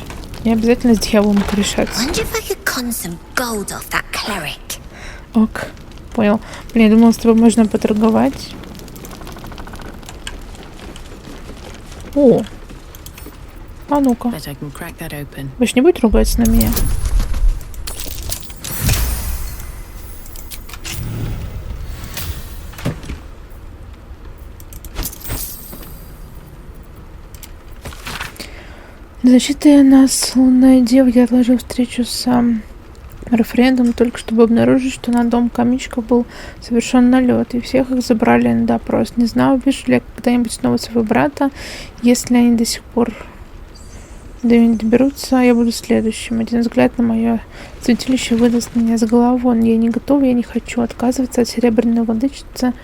Не обязательно с дьяволом порешаться. Ок, понял. Блин, я думала, с тобой можно поторговать. О! А ну-ка. Вы ж не будете ругаться на меня? Защита нас, лунная дева, я отложил встречу с референдом, только чтобы обнаружить, что на дом каменщиков был совершен налет, и всех их забрали на допрос. Не знаю, увижу ли я когда-нибудь снова своего брата. Если они до сих пор до меня доберутся, я буду следующим. Один взгляд на мое святилище выдаст меня с головой. Я не готова, я не хочу отказываться от серебряной владычицы.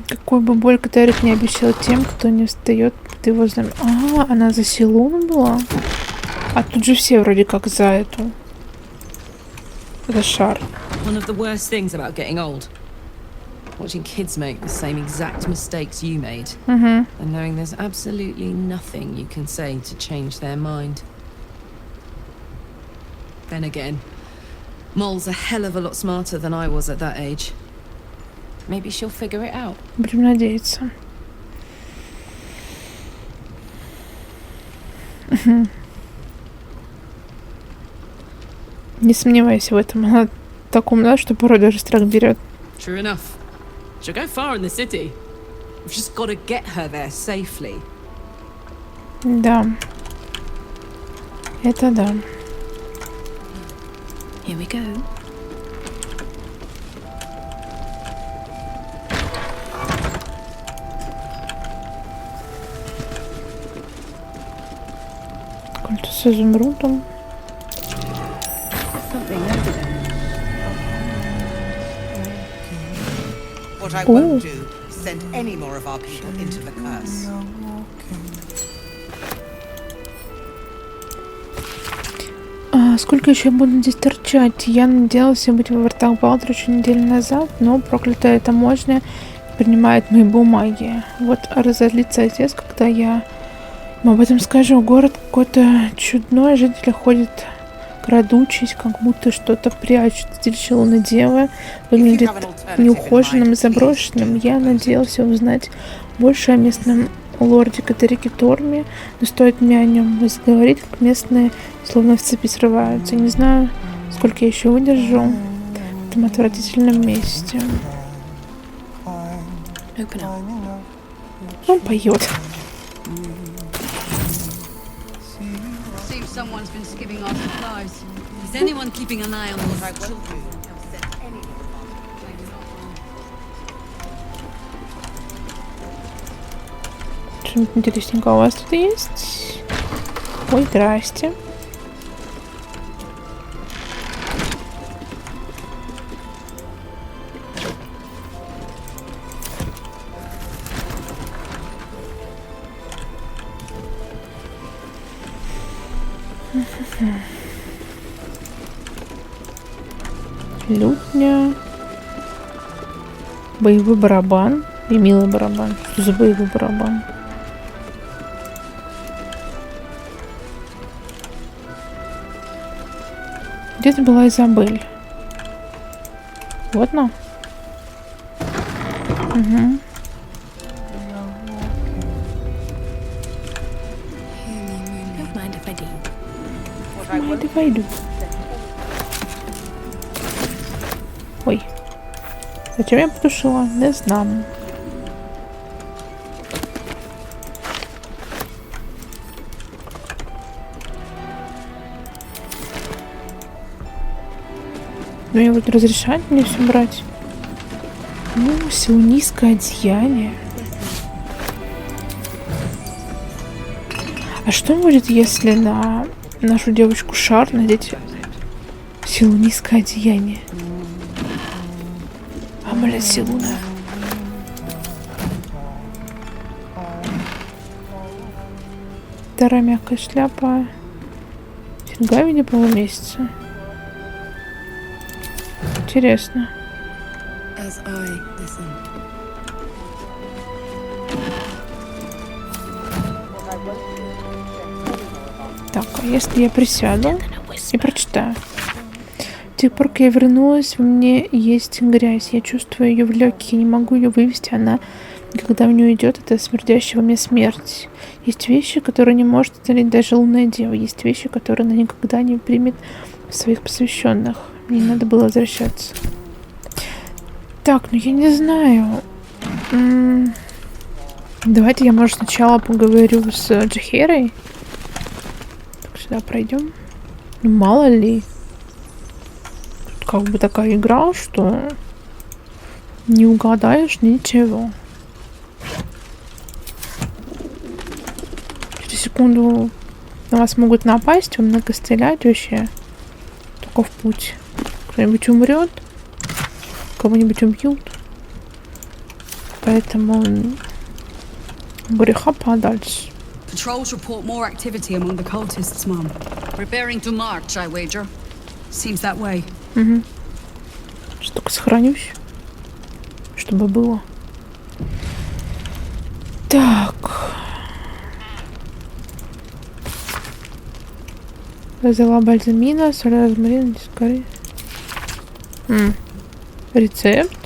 Какую бы боль Катарик не обещал тем, кто не встает под его знамя. Ага, она за Силуну была? А тут же все вроде как за эту. За шар. One of the worst things about getting old. Watching kids make the same exact mistakes you made. And knowing there's absolutely nothing you can say to change their mind. Then again, Mol's a hell of a lot smarter than I was at that age. Maybe she'll figure it out. Будем надеяться. Не сомневайся в этом. Она так умна, что порой даже страх берет. True enough. She'll go far in the city. We've just got to get her there safely. Да. Это да. Here we go. Кольцо с изумрудом. Something over there. What I won't do is send any more of our people into the curse. Сколько еще я буду здесь торчать? Я надеялась быть во вратах Балдура еще неделю назад, но проклятая таможня принимает мои бумаги. Вот разозлится отец, когда я ему об этом скажу. Город какой-то чудной, жители ходят крадучись, как будто что-то прячут. Стиль лунной девы выглядит неухоженным и заброшенным. Я надеялся узнать больше о местном лорде Катерике Торме, но стоит мне о нем заговорить, как местные словно в цепи срываются. Не знаю, сколько я еще выдержу в этом отвратительном месте. Он поет. Someone's been skipping our supplies. Is anyone keeping an eye on those children? Что-нибудь интересненькое у вас тут есть? Ой, здрасте. Лютня. Боевой барабан и милый барабан. Что за боевой барабан? Где-то была Изабель. Вот она. Угу. Пойду. Ой. Зачем я потушила? Не знаю. Ну и вот разрешать мне все брать. Ну, силунийское одеяние. А что будет, если на нашу девочку Шар надеть силунийское одеяние? Амулет Силуна. Вторая мягкая шляпа. Серьга в виде полумесяца. Интересно. Так, а если я присяду и прочитаю? С тех пор, как я вернулась, в мне есть грязь. Я чувствую ее в легких, не могу ее вывести. Она, когда в нее уйдет, это смердящая во мне смерть. Есть вещи, которые не может оценить даже лунная дева. Есть вещи, которые она никогда не примет в своих посвященных. Мне надо было возвращаться. Так, ну я не знаю. Давайте я, может, сначала поговорю с Джахерой. Так, сюда пройдем. Ну, мало ли. Тут как бы такая игра, что не угадаешь ничего. Через секунду на вас могут напасть, вам много стрелять вообще. Только в путь. Кто-нибудь умрет, кого-нибудь убьют. Поэтому греха подальше. Patrols report more activity among the cultists, Mum. Preparing to march, I wager. Seems that way. Угу. Что только сохранюсь, чтобы было. Так. Взяла бальзамина, соль, розмарин, дискорей. Рецепт.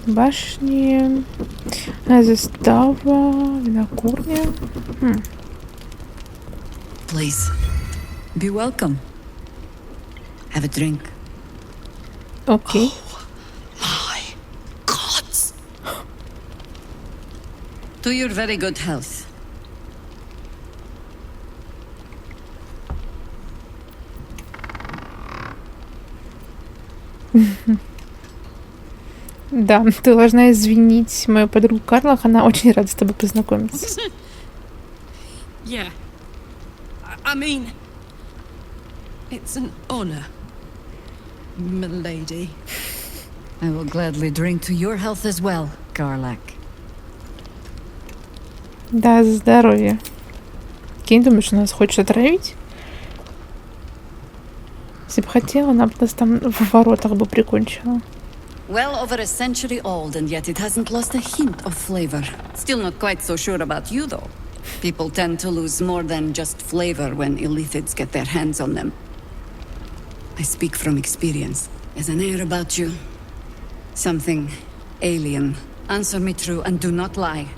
Башни. Застава. Винокурня. Please, be welcome. Have a drink. Окей. My gods. To your very good health. Да, ты должна извинить мою подругу Карлах, она очень рада с тобой познакомиться. Yeah. I mean, it's an honor, milady. I will gladly drink to your health as well, Garlac. Да, за здоровье. Кей, думаешь, нас хочет отравить? Если бы хотела, она бы нас там в воротах бы прикончила. Well over a century old, and yet it hasn't lost a hint of flavor. Still not quite so sure about you, though. People tend to lose more than just flavor when illithids get their hands on them. I speak from experience. There's an air about you. Something alien. Answer me true and do not lie.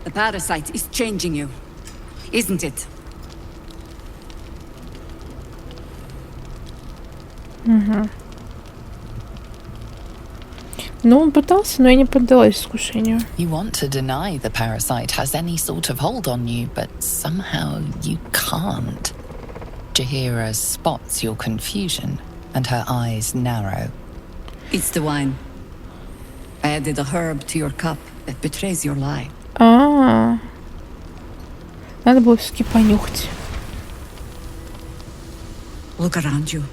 The parasite is changing you, isn't it? Угу. Ну, он пытался, но я не поддалась искушению. You want to deny the parasite has any sort of hold on you, but somehow you can't. Jahira spots your confusion, and her eyes narrow. It's the wine. I added a herb to your cup that betrays your lie. Надо было все-таки понюхать. Look around you.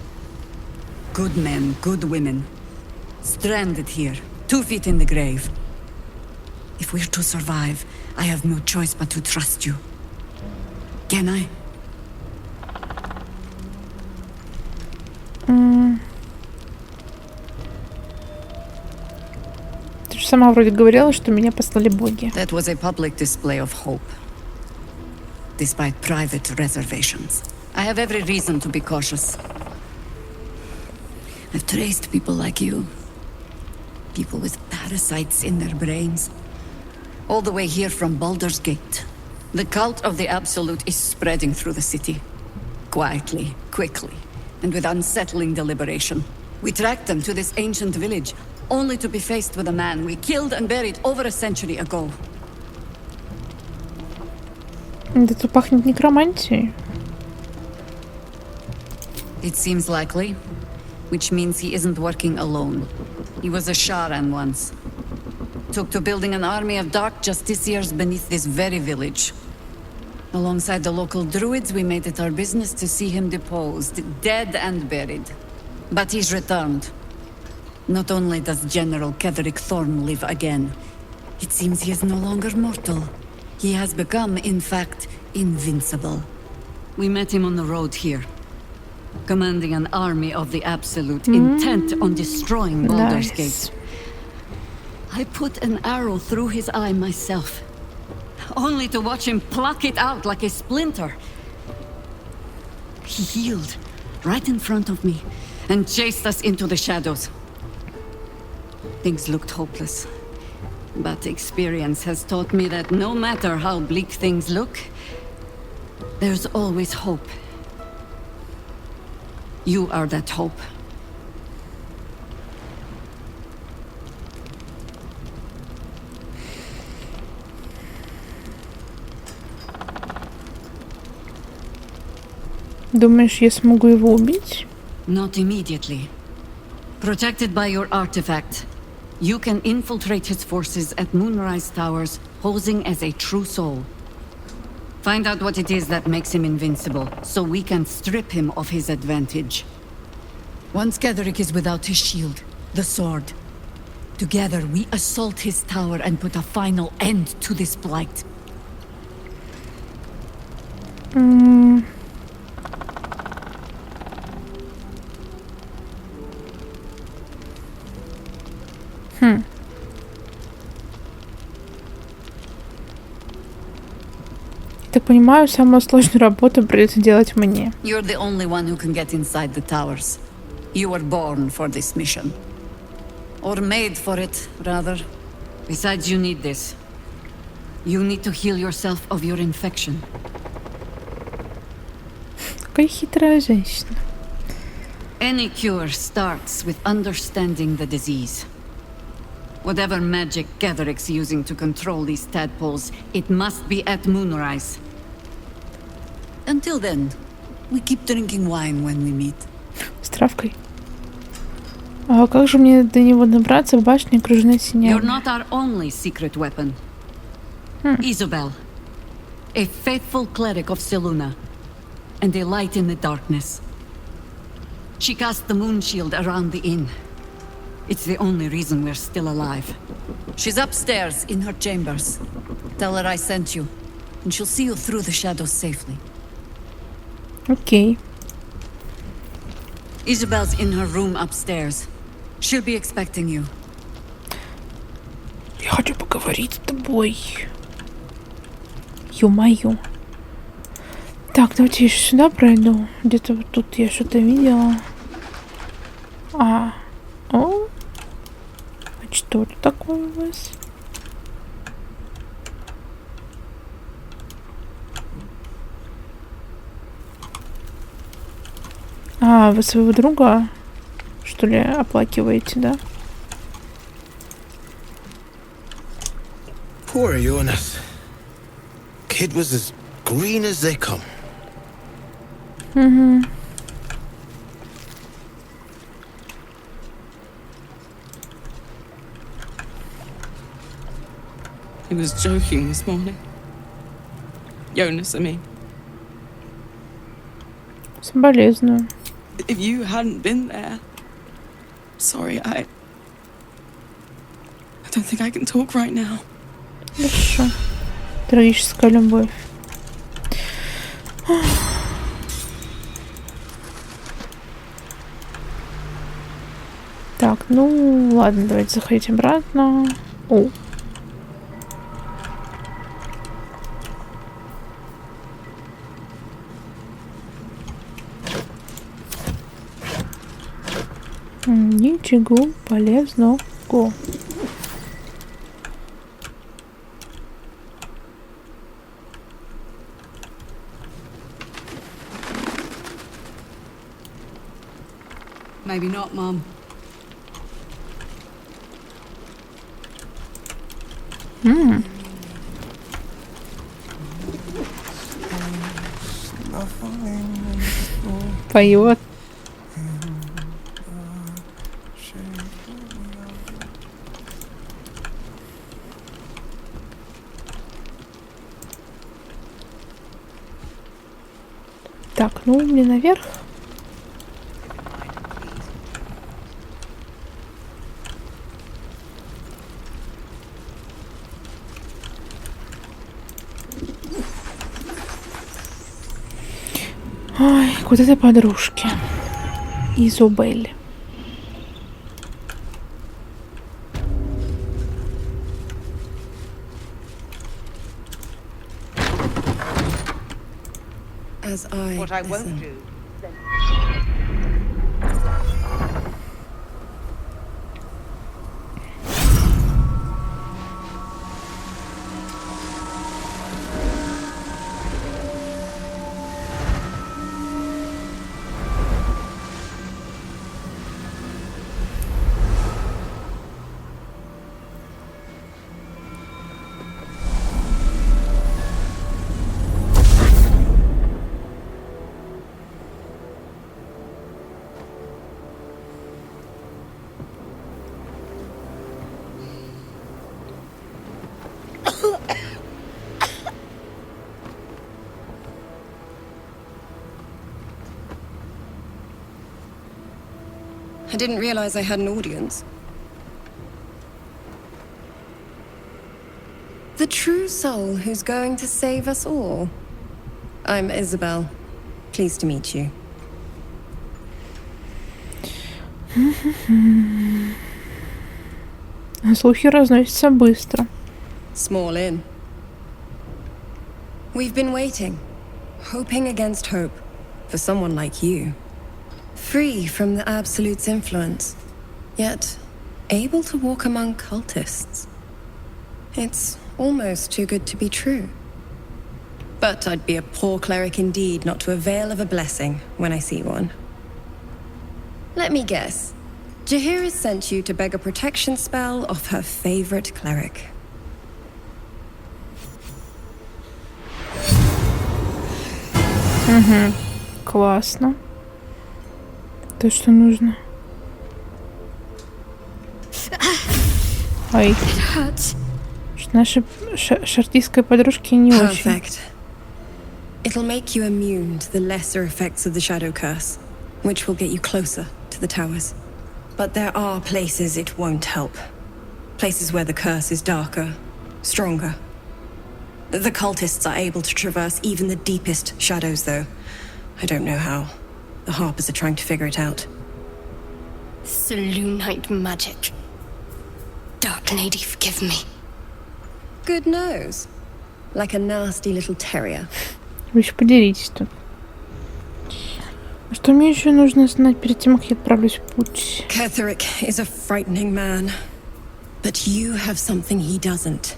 Good men, good women. Stranded here, 2 feet in the grave. If we're to survive, I have no choice but to trust you. Can I? Ты же сама вроде говорила, что меня послали боги. That was a public display of hope. Despite private reservations. I have every reason to be cautious. I've traced people like you. People with parasites in their brains. All the way here from Baldur's Gate. The cult of the Absolute is spreading through the city. Quietly, quickly, and with unsettling deliberation. We tracked them to this ancient village, only to be faced with a man we killed and buried over a century ago. Да тут пахнет некромантией. It seems likely, which means he isn't working alone. He was a Sharan once. Took to building an army of dark justiciars beneath this very village. Alongside the local druids, we made it our business to see him deposed, dead and buried. But he's returned. Not only does General Ketherick Thorn live again, it seems he is no longer mortal. He has become, in fact, invincible. We met him on the road here. Commanding an army of the Absolute, intent on destroying Baldur's Gate. I put an arrow through his eye myself, only to watch him pluck it out like a splinter. He healed, right in front of me, and chased us into the shadows. Things looked hopeless, but experience has taught me that no matter how bleak things look, there's always hope. You are that hope. Думаешь, я смогу его убить? Not immediately. Protected by your artifact, you can infiltrate his forces at Moonrise Towers, posing as a true soul. Find out what it is that makes him invincible, so we can strip him of his advantage. Once Ketherick is without his shield, the sword, together we assault his tower and put a final end to this blight. Так понимаю, самую сложную работу придется делать мне. You're the only one who can get inside the towers. You were born for this mission. Or made for it, rather. Besides, you need this. You need to heal yourself of your infection. Какая хитрая женщина. Any cure starts with understanding the disease. Whatever magic Ketherick's using to control these tadpoles, it must be at Moonrise. Until then, we keep drinking wine when we meet. С травкой. А как же мне до него добраться? В башне окружена синями. You're not our only secret weapon. Isobel, a faithful cleric of Seluna, and a light in the darkness. She cast the moon shield around the inn. It's the only reason we're still alive. She's upstairs in her chambers. Tell her I sent you, and she'll see you through the shadows safely. Окей. Isabel's in her room upstairs. She'll be expecting you. Я хочу поговорить с тобой. Ё-моё. Так, давайте я еще сюда пройду. Где-то вот тут я что-то видела. А что это такое у вас? А, вы своего друга, что ли, оплакиваете, да? Poor Jonas. Kid was as green as they come. Угу. He was joking this morning. Jonas, I mean. Соболезную. If you hadn't been there... Sorry, I don't think I can talk right now. Хорошо. Трагическая любовь. Так, ну ладно, давайте заходить обратно. О. Ничего полезного. Maybe not, Mum. Поет. Так, ну мне наверх. Ой, куда-то подружки. Изабель. What I won't do. I didn't realize I had an audience. The true soul who's going to save us all. I'm Isabel. Pleased to meet you. Слухи разносятся быстро. Small inn. We've been waiting, hoping against hope, for someone like you. Free from the Absolute's influence, yet able to walk among cultists. It's almost too good to be true. But I'd be a poor cleric indeed not to avail of a blessing when I see one. Let me guess. Jaheira sent you to beg a protection spell off her favorite cleric. Угу. Классно. То, что нужно. Ой. Наши шартийской подружки не очень. It'll make you immune to the lesser effects of the shadow curse, which will get you closer to the towers. But there are places it won't help. Places where the curse is darker, stronger. The cultists are able to traverse even the deepest shadows, though. I don't know how. The Harpers are trying to figure it out. Selûnite magic. Dark Lady, forgive me. Good nose. Like a nasty little terrier. Вы еще поделитесь тут. Что мне еще нужно знать перед тем, как я отправлюсь в путь? Ketherick is a frightening man. But you have something he doesn't.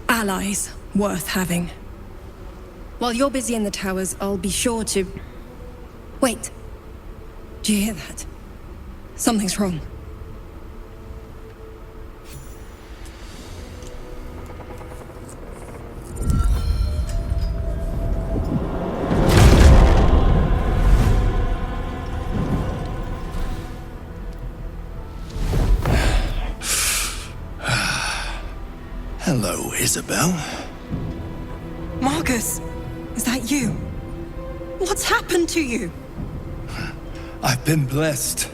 Allies worth having. While you're busy in the towers, I'll be sure to... Wait. Do you hear that? Something's wrong. Hello, Isabel. Marcus, is that you? What's happened to you? I've been blessed.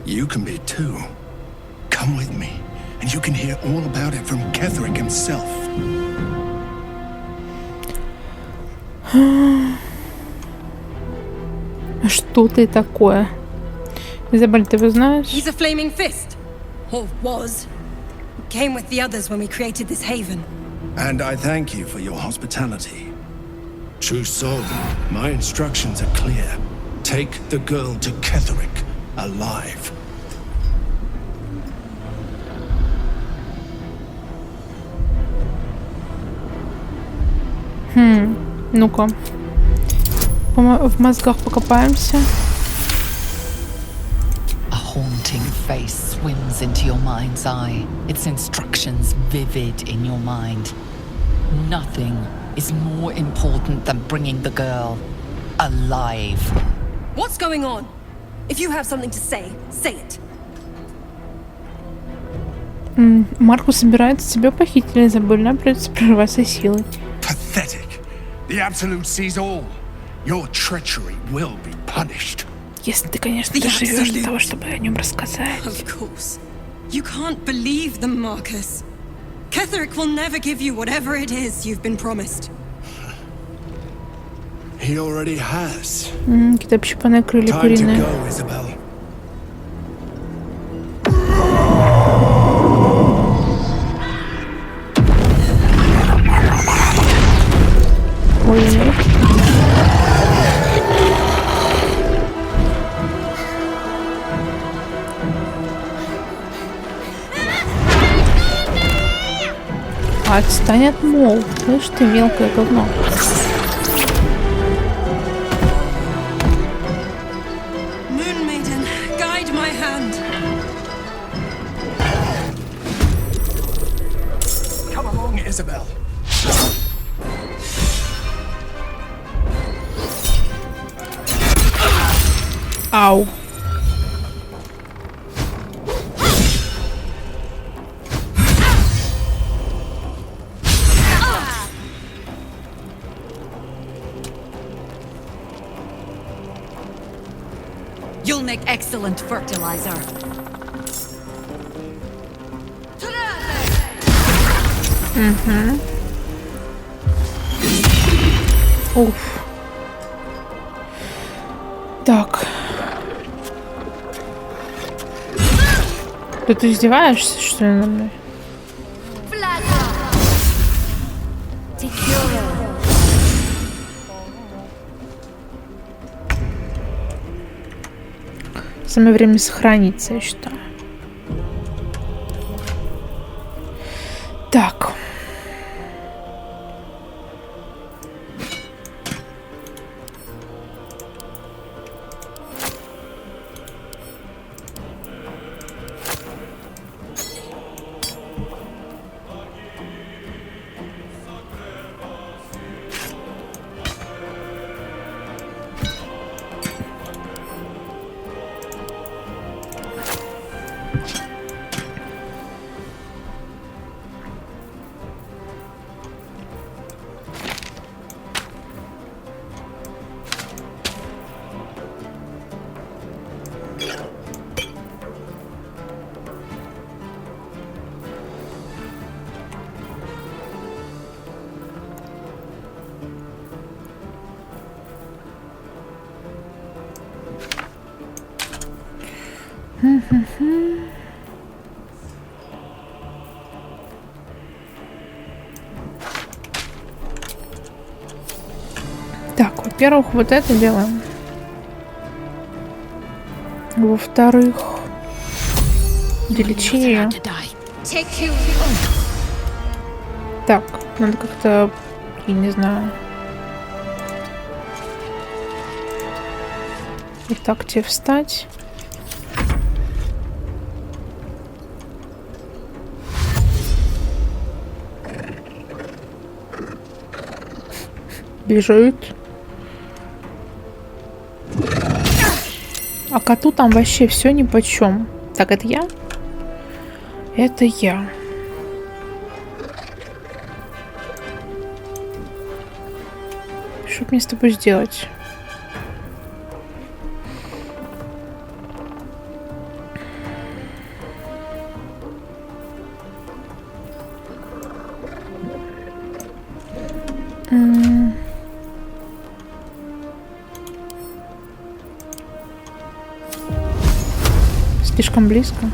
You can be too. Come with me, and you can hear all about it from Ketherick himself. Что ты такое? Изабель, ты его знаешь? He's a flaming fist. Or was. Came with the others when we created this haven. And I thank you for your hospitality. True soul, my instructions are clear. Take the girl to Ketherick, alive. Ну-ка. В мозгах покопаемся. A haunting face swims into your mind's eye, its instructions vivid in your mind. Nothing is more important than bringing the girl alive. What's going on? If you have something to say it. Маркус собирается, тебя похитили, Изабель, нам придется прорваться силой. Pathetic. The Absolute sees all. Your treachery will be punished. Если ты, конечно, доживешь до того, чтобы о нем рассказать. Of course. You can't believe them, Marcus. Ketherick will never give you whatever it is you've been promised. He already has. Какие-то общипанные крылья куриные. Time to go, Isabel. Ой-ой-ой. Отстань от мол. Слышь ты, мелкое говно. Moon Maiden, guide my hand. Come along, Isabel. Ау. You'll make excellent fertilizer. Уф. Так. Ты издеваешься, что ли, надо мной? Самое время сохраниться, я считаю. Так. Так, во-первых, вот это делаем. Во-вторых, лечение. Так, надо как-то, я не знаю. Вот так тебе встать. Бежит. А коту там вообще все нипочем. Так, это я? Это я. Что мне с тобой сделать? Слишком близко.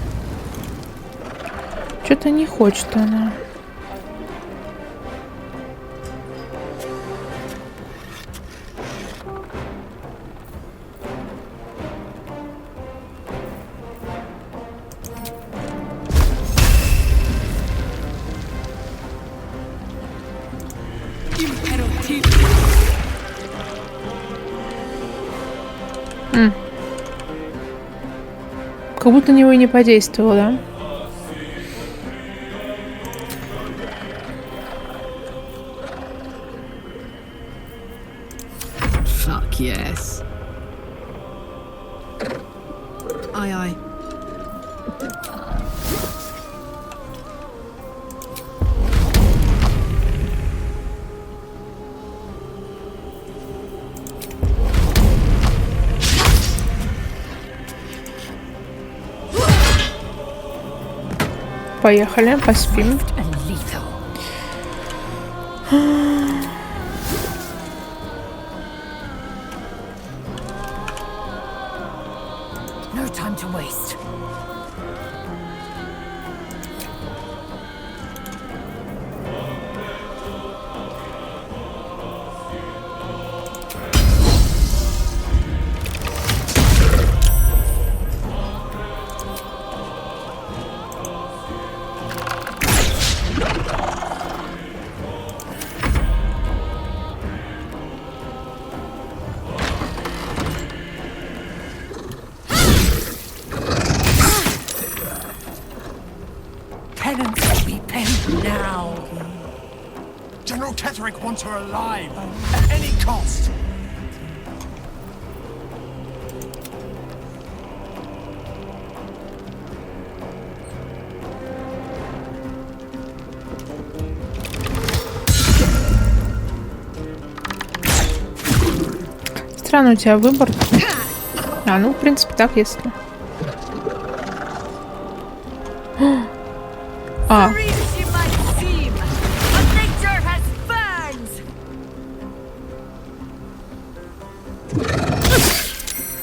Что-то не хочет она. Как будто на него и не подействовало, да? Fuck yes. Aye, aye. Поехали, поспим. No time to waste. Penance be paid now. General Ketherick wants her alive at any cost. Странный у тебя выбор. А, ну, в принципе, так, если. А.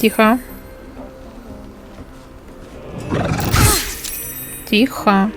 Тихо. Тихо.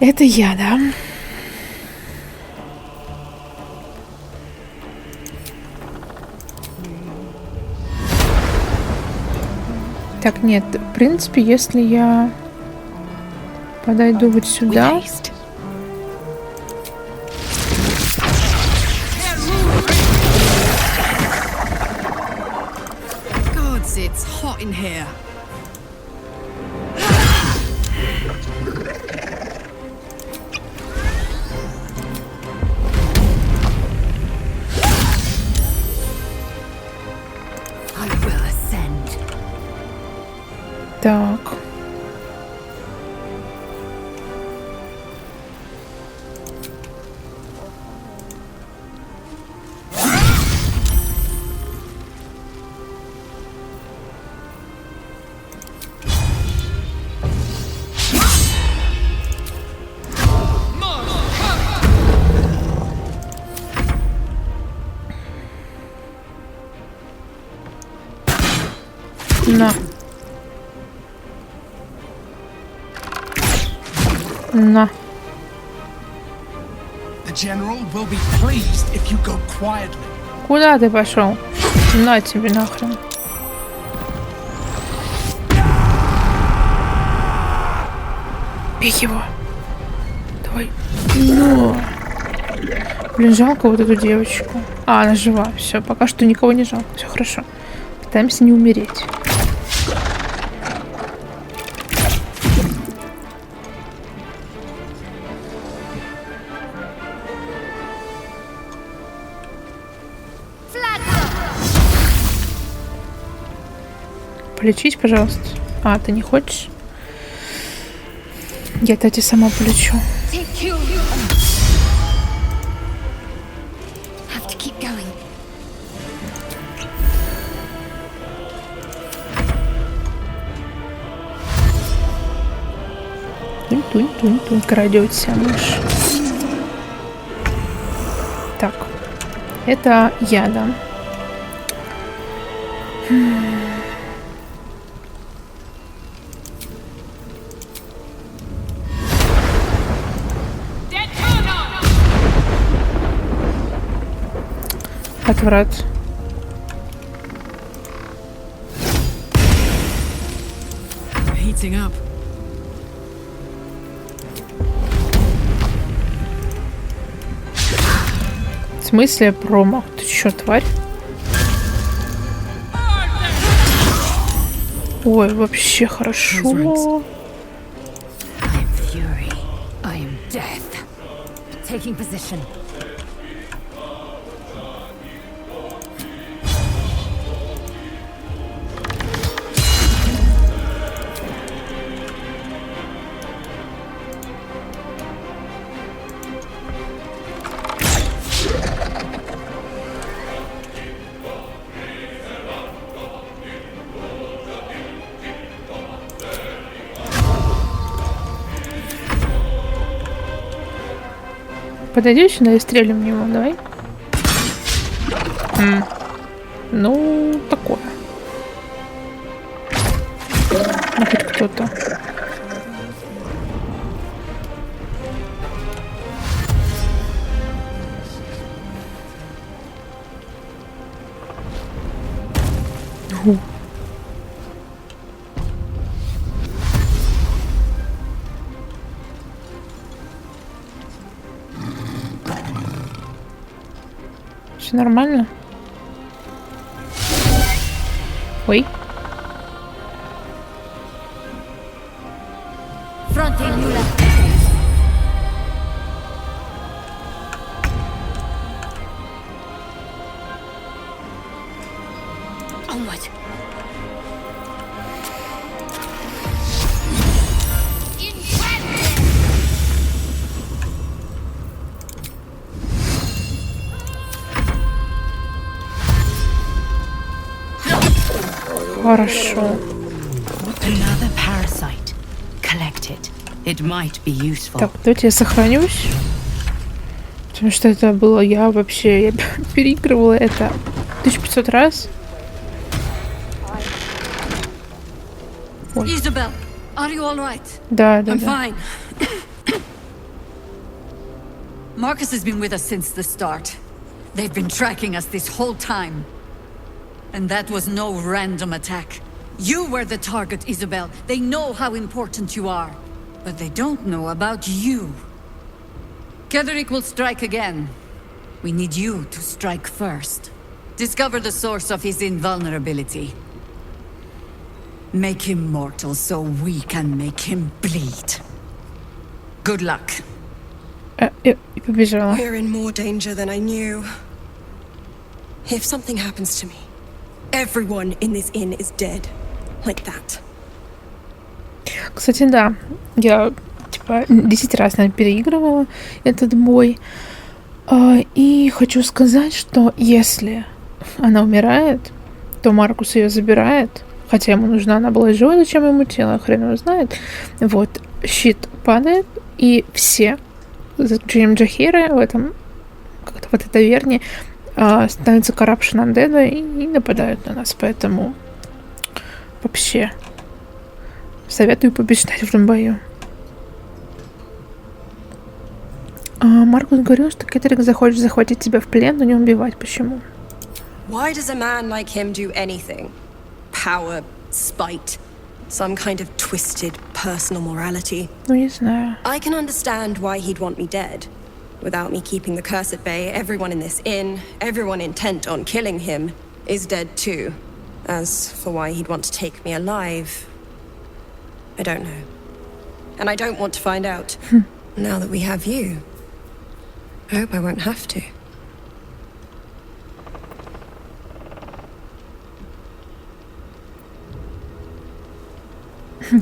Это я, да? Так, нет, в принципе, если я подойду вот сюда... Gods, it's hot in here. Так. На. На. The general will be pleased if you go quietly. Куда ты пошел? На тебе нахрен. Бей его. Давай. Ну. Блин, жалко вот эту девочку. А, она жива. Все, пока что никого не жалко. Все хорошо. Пытаемся не умереть. Полечить, пожалуйста. А, ты не хочешь? Я, кстати, сама полечу. Тунь-тунь-тунь-тунь, крадется мышь. Так, это я, да. Отврат. Heating up. В смысле промах? Ты чё, тварь? Ой, вообще хорошо. Подойди сюда и стрелим в него, давай. Ну, такое. Ну, хоть кто-то. Все нормально? Ой. Хорошо. Так, давайте я сохранюсь. Потому что это было я вообще... Я переигрывала это 1500 раз. Ой. Isabel, are you all right? Да, да, I'm да. fine. Marcus has been with us since the start. They've been tracking us this whole time. And that was no random attack. You were the target, Isabel. They know how important you are. But they don't know about you. Ketheric will strike again. We need you to strike first. Discover the source of his invulnerability. Make him mortal so we can make him bleed. Good luck. И побежала. We're in more danger than I knew. If something happens to me, everyone in this inn is dead. Like that. Кстати, да. Я, типа, 10 раз, наверное, переигрывала этот бой. И хочу сказать, что если она умирает, то Маркус ее забирает. Хотя ему нужна она была живой, зачем ему тело, хрен его знает. Вот, щит падает, и все, за исключением Джахиры, в этом, как-то в этой таверне, становятся corruption undead и нападают на нас. Поэтому вообще советую побеждать в этом бою. Маркус говорил, что Кэтрик захочет захватить тебя в плен, но не убивать. Почему? Why does a man like him do anything? Power, spite, some kind of twisted personal morality. Ну, не знаю. I can understand why he'd want me dead. Without me keeping the curse at bay, everyone in this inn, everyone intent on killing him, is dead too. As for why he'd want to take me alive, I don't know. And I don't want to find out. Now that we have you, I hope I won't have to.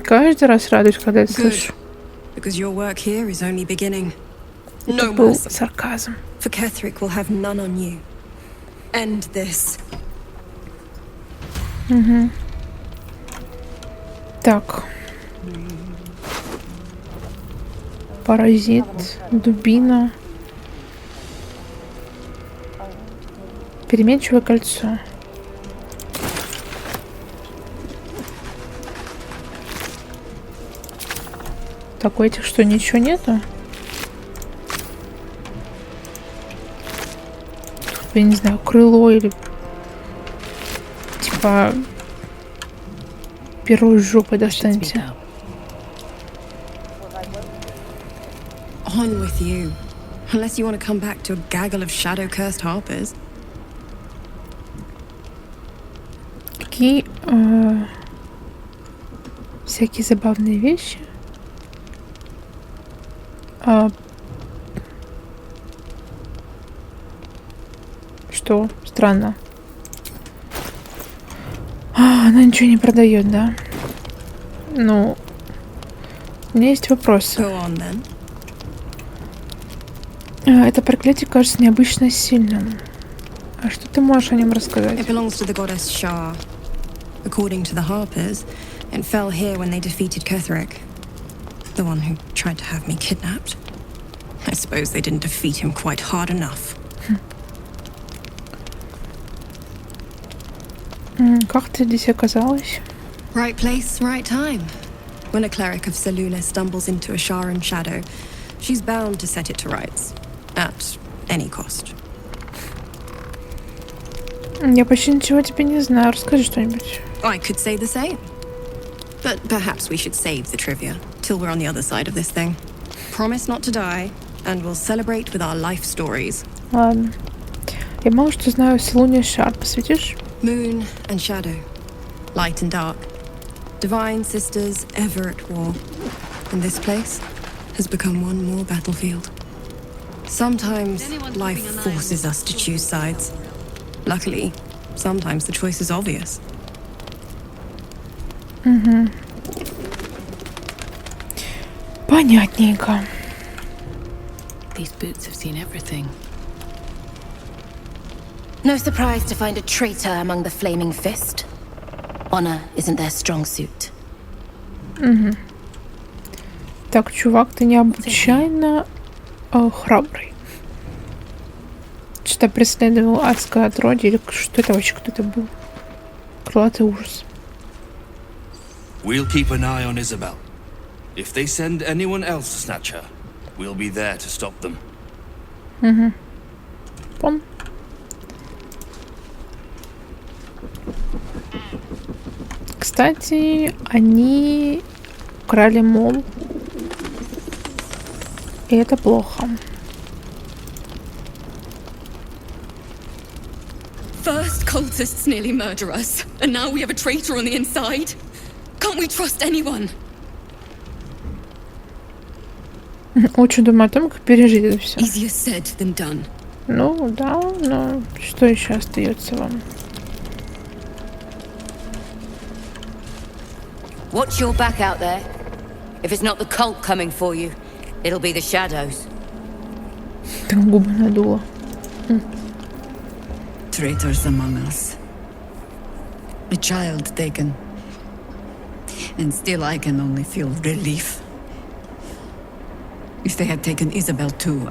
Каждый раз радуюсь, когда это слышу. Because your work here is only beginning. Это был сарказм. For Ketheric will have none on you. End this. Угу. Так. Паразит, дубина. Переменчивое кольцо. Так, у этих что, ничего нету? Тут, я не знаю, крыло или... Типа... Перо из жопы достаньте. On with you. Unless you want to come back to a gaggle of shadow-cursed harpers. Какие... всякие забавные вещи. Что? Странно. Она ничего не продает, да? Ну, у меня есть вопросы. Это проклятие кажется необычно сильным. А что ты можешь о нем рассказать? It belongs to the goddess Shah. According to the Harpers, it fell here when they defeated Ketheric. The one who tried to have me kidnapped. I suppose they didn't defeat him quite hard enough. Как ты здесь оказалась? Right place, right time. When a cleric of Selula stumbles into a Sharan shadow, she's bound to set it to rights. At any cost. Я почти ничего тебе не знаю. Расскажи что-нибудь. I could say the same. But perhaps we should save the trivia till we're on the other side of this thing. Promise not to die, and we'll celebrate with our life stories. Ладно. Я мало что знаю о Селуне Шар. Посвятишь? Moon and shadow. Light and dark. Divine sisters ever at war. And this place has become one more battlefield. Sometimes life forces us to choose sides. Luckily, sometimes the choice is obvious. Угу. Понятненько. These boots have seen everything. No surprise to find a traitor among the Flaming Fist. Honor isn't their strong suit. Угу. Так, чувак, ты необычайно храбрый. Что-то преследовал адское отродье, или что это вообще, кто это был? Крылатый ужас. We'll keep an eye on Isabel. If they send anyone else to snatch her, we'll be there to stop them. Угу. Пон. Кстати, они украли мол. И это плохо. First, cultists nearly murder us, and now we have a traitor on the inside. Can't we trust anyone? Очень думаю о том, как пережить это все. Easier said than done. Ну да, но что еще остается вам? Watch your back out there. If it's not the cult coming for you, it'll be the shadows. Так губы надула. Traitors among us. A child taken. And still I can only feel relief. If they had taken Isabel too,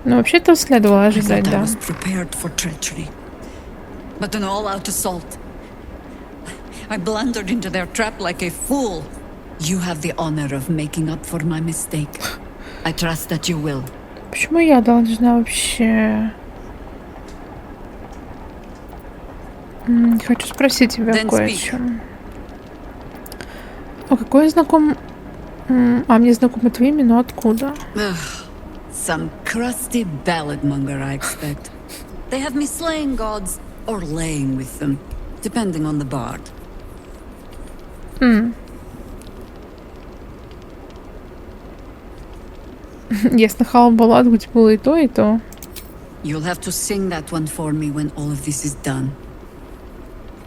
Ну, вообще-то следовало ожидать, I да. was prepared for treachery. But an all-out assault. I blundered into their trap like a fool. You have the honor of making up for my mistake. I trust that you will. Почему я должна вообще... Хочу спросить тебя кое о чем. А какое знаком... А мне знакомо твое имя, но откуда? Some crusty ballad-monger, I expect. They have me slaying gods or laying with them, depending on the bard. Я слыхала баллад, где было и то, и то. You'll have to sing that one for me when all of this is done.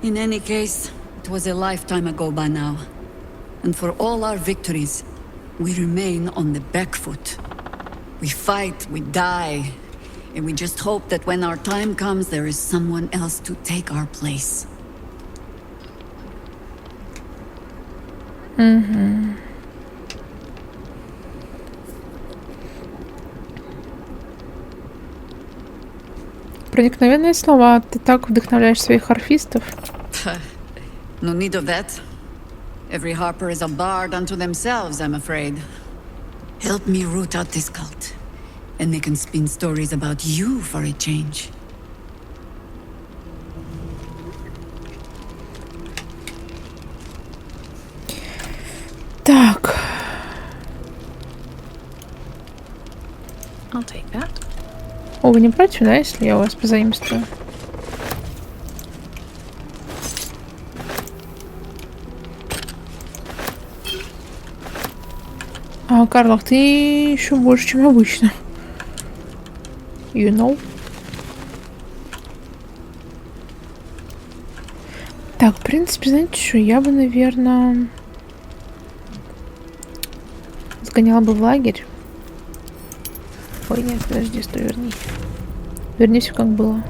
In any case, it was a lifetime ago by now. And for all our victories, we remain on the back foot. We fight, we die, and we just hope that when our time comes, there is someone else to take our place. Проникновенные слова. Ты так вдохновляешь своих арфистов. No need of that. Every harper is a bard unto themselves, I'm afraid. Help me root out this cult, and they can spin stories about you for a change. Так. I'll take that. О, вы не против, да, если я у вас позаимствую? А, Карлов, ты еще больше, чем обычно. You know? Так, в принципе, знаете что, я бы, наверное, сгоняла бы в лагерь. Ой, нет, подожди, стой, верни. Верни все как было.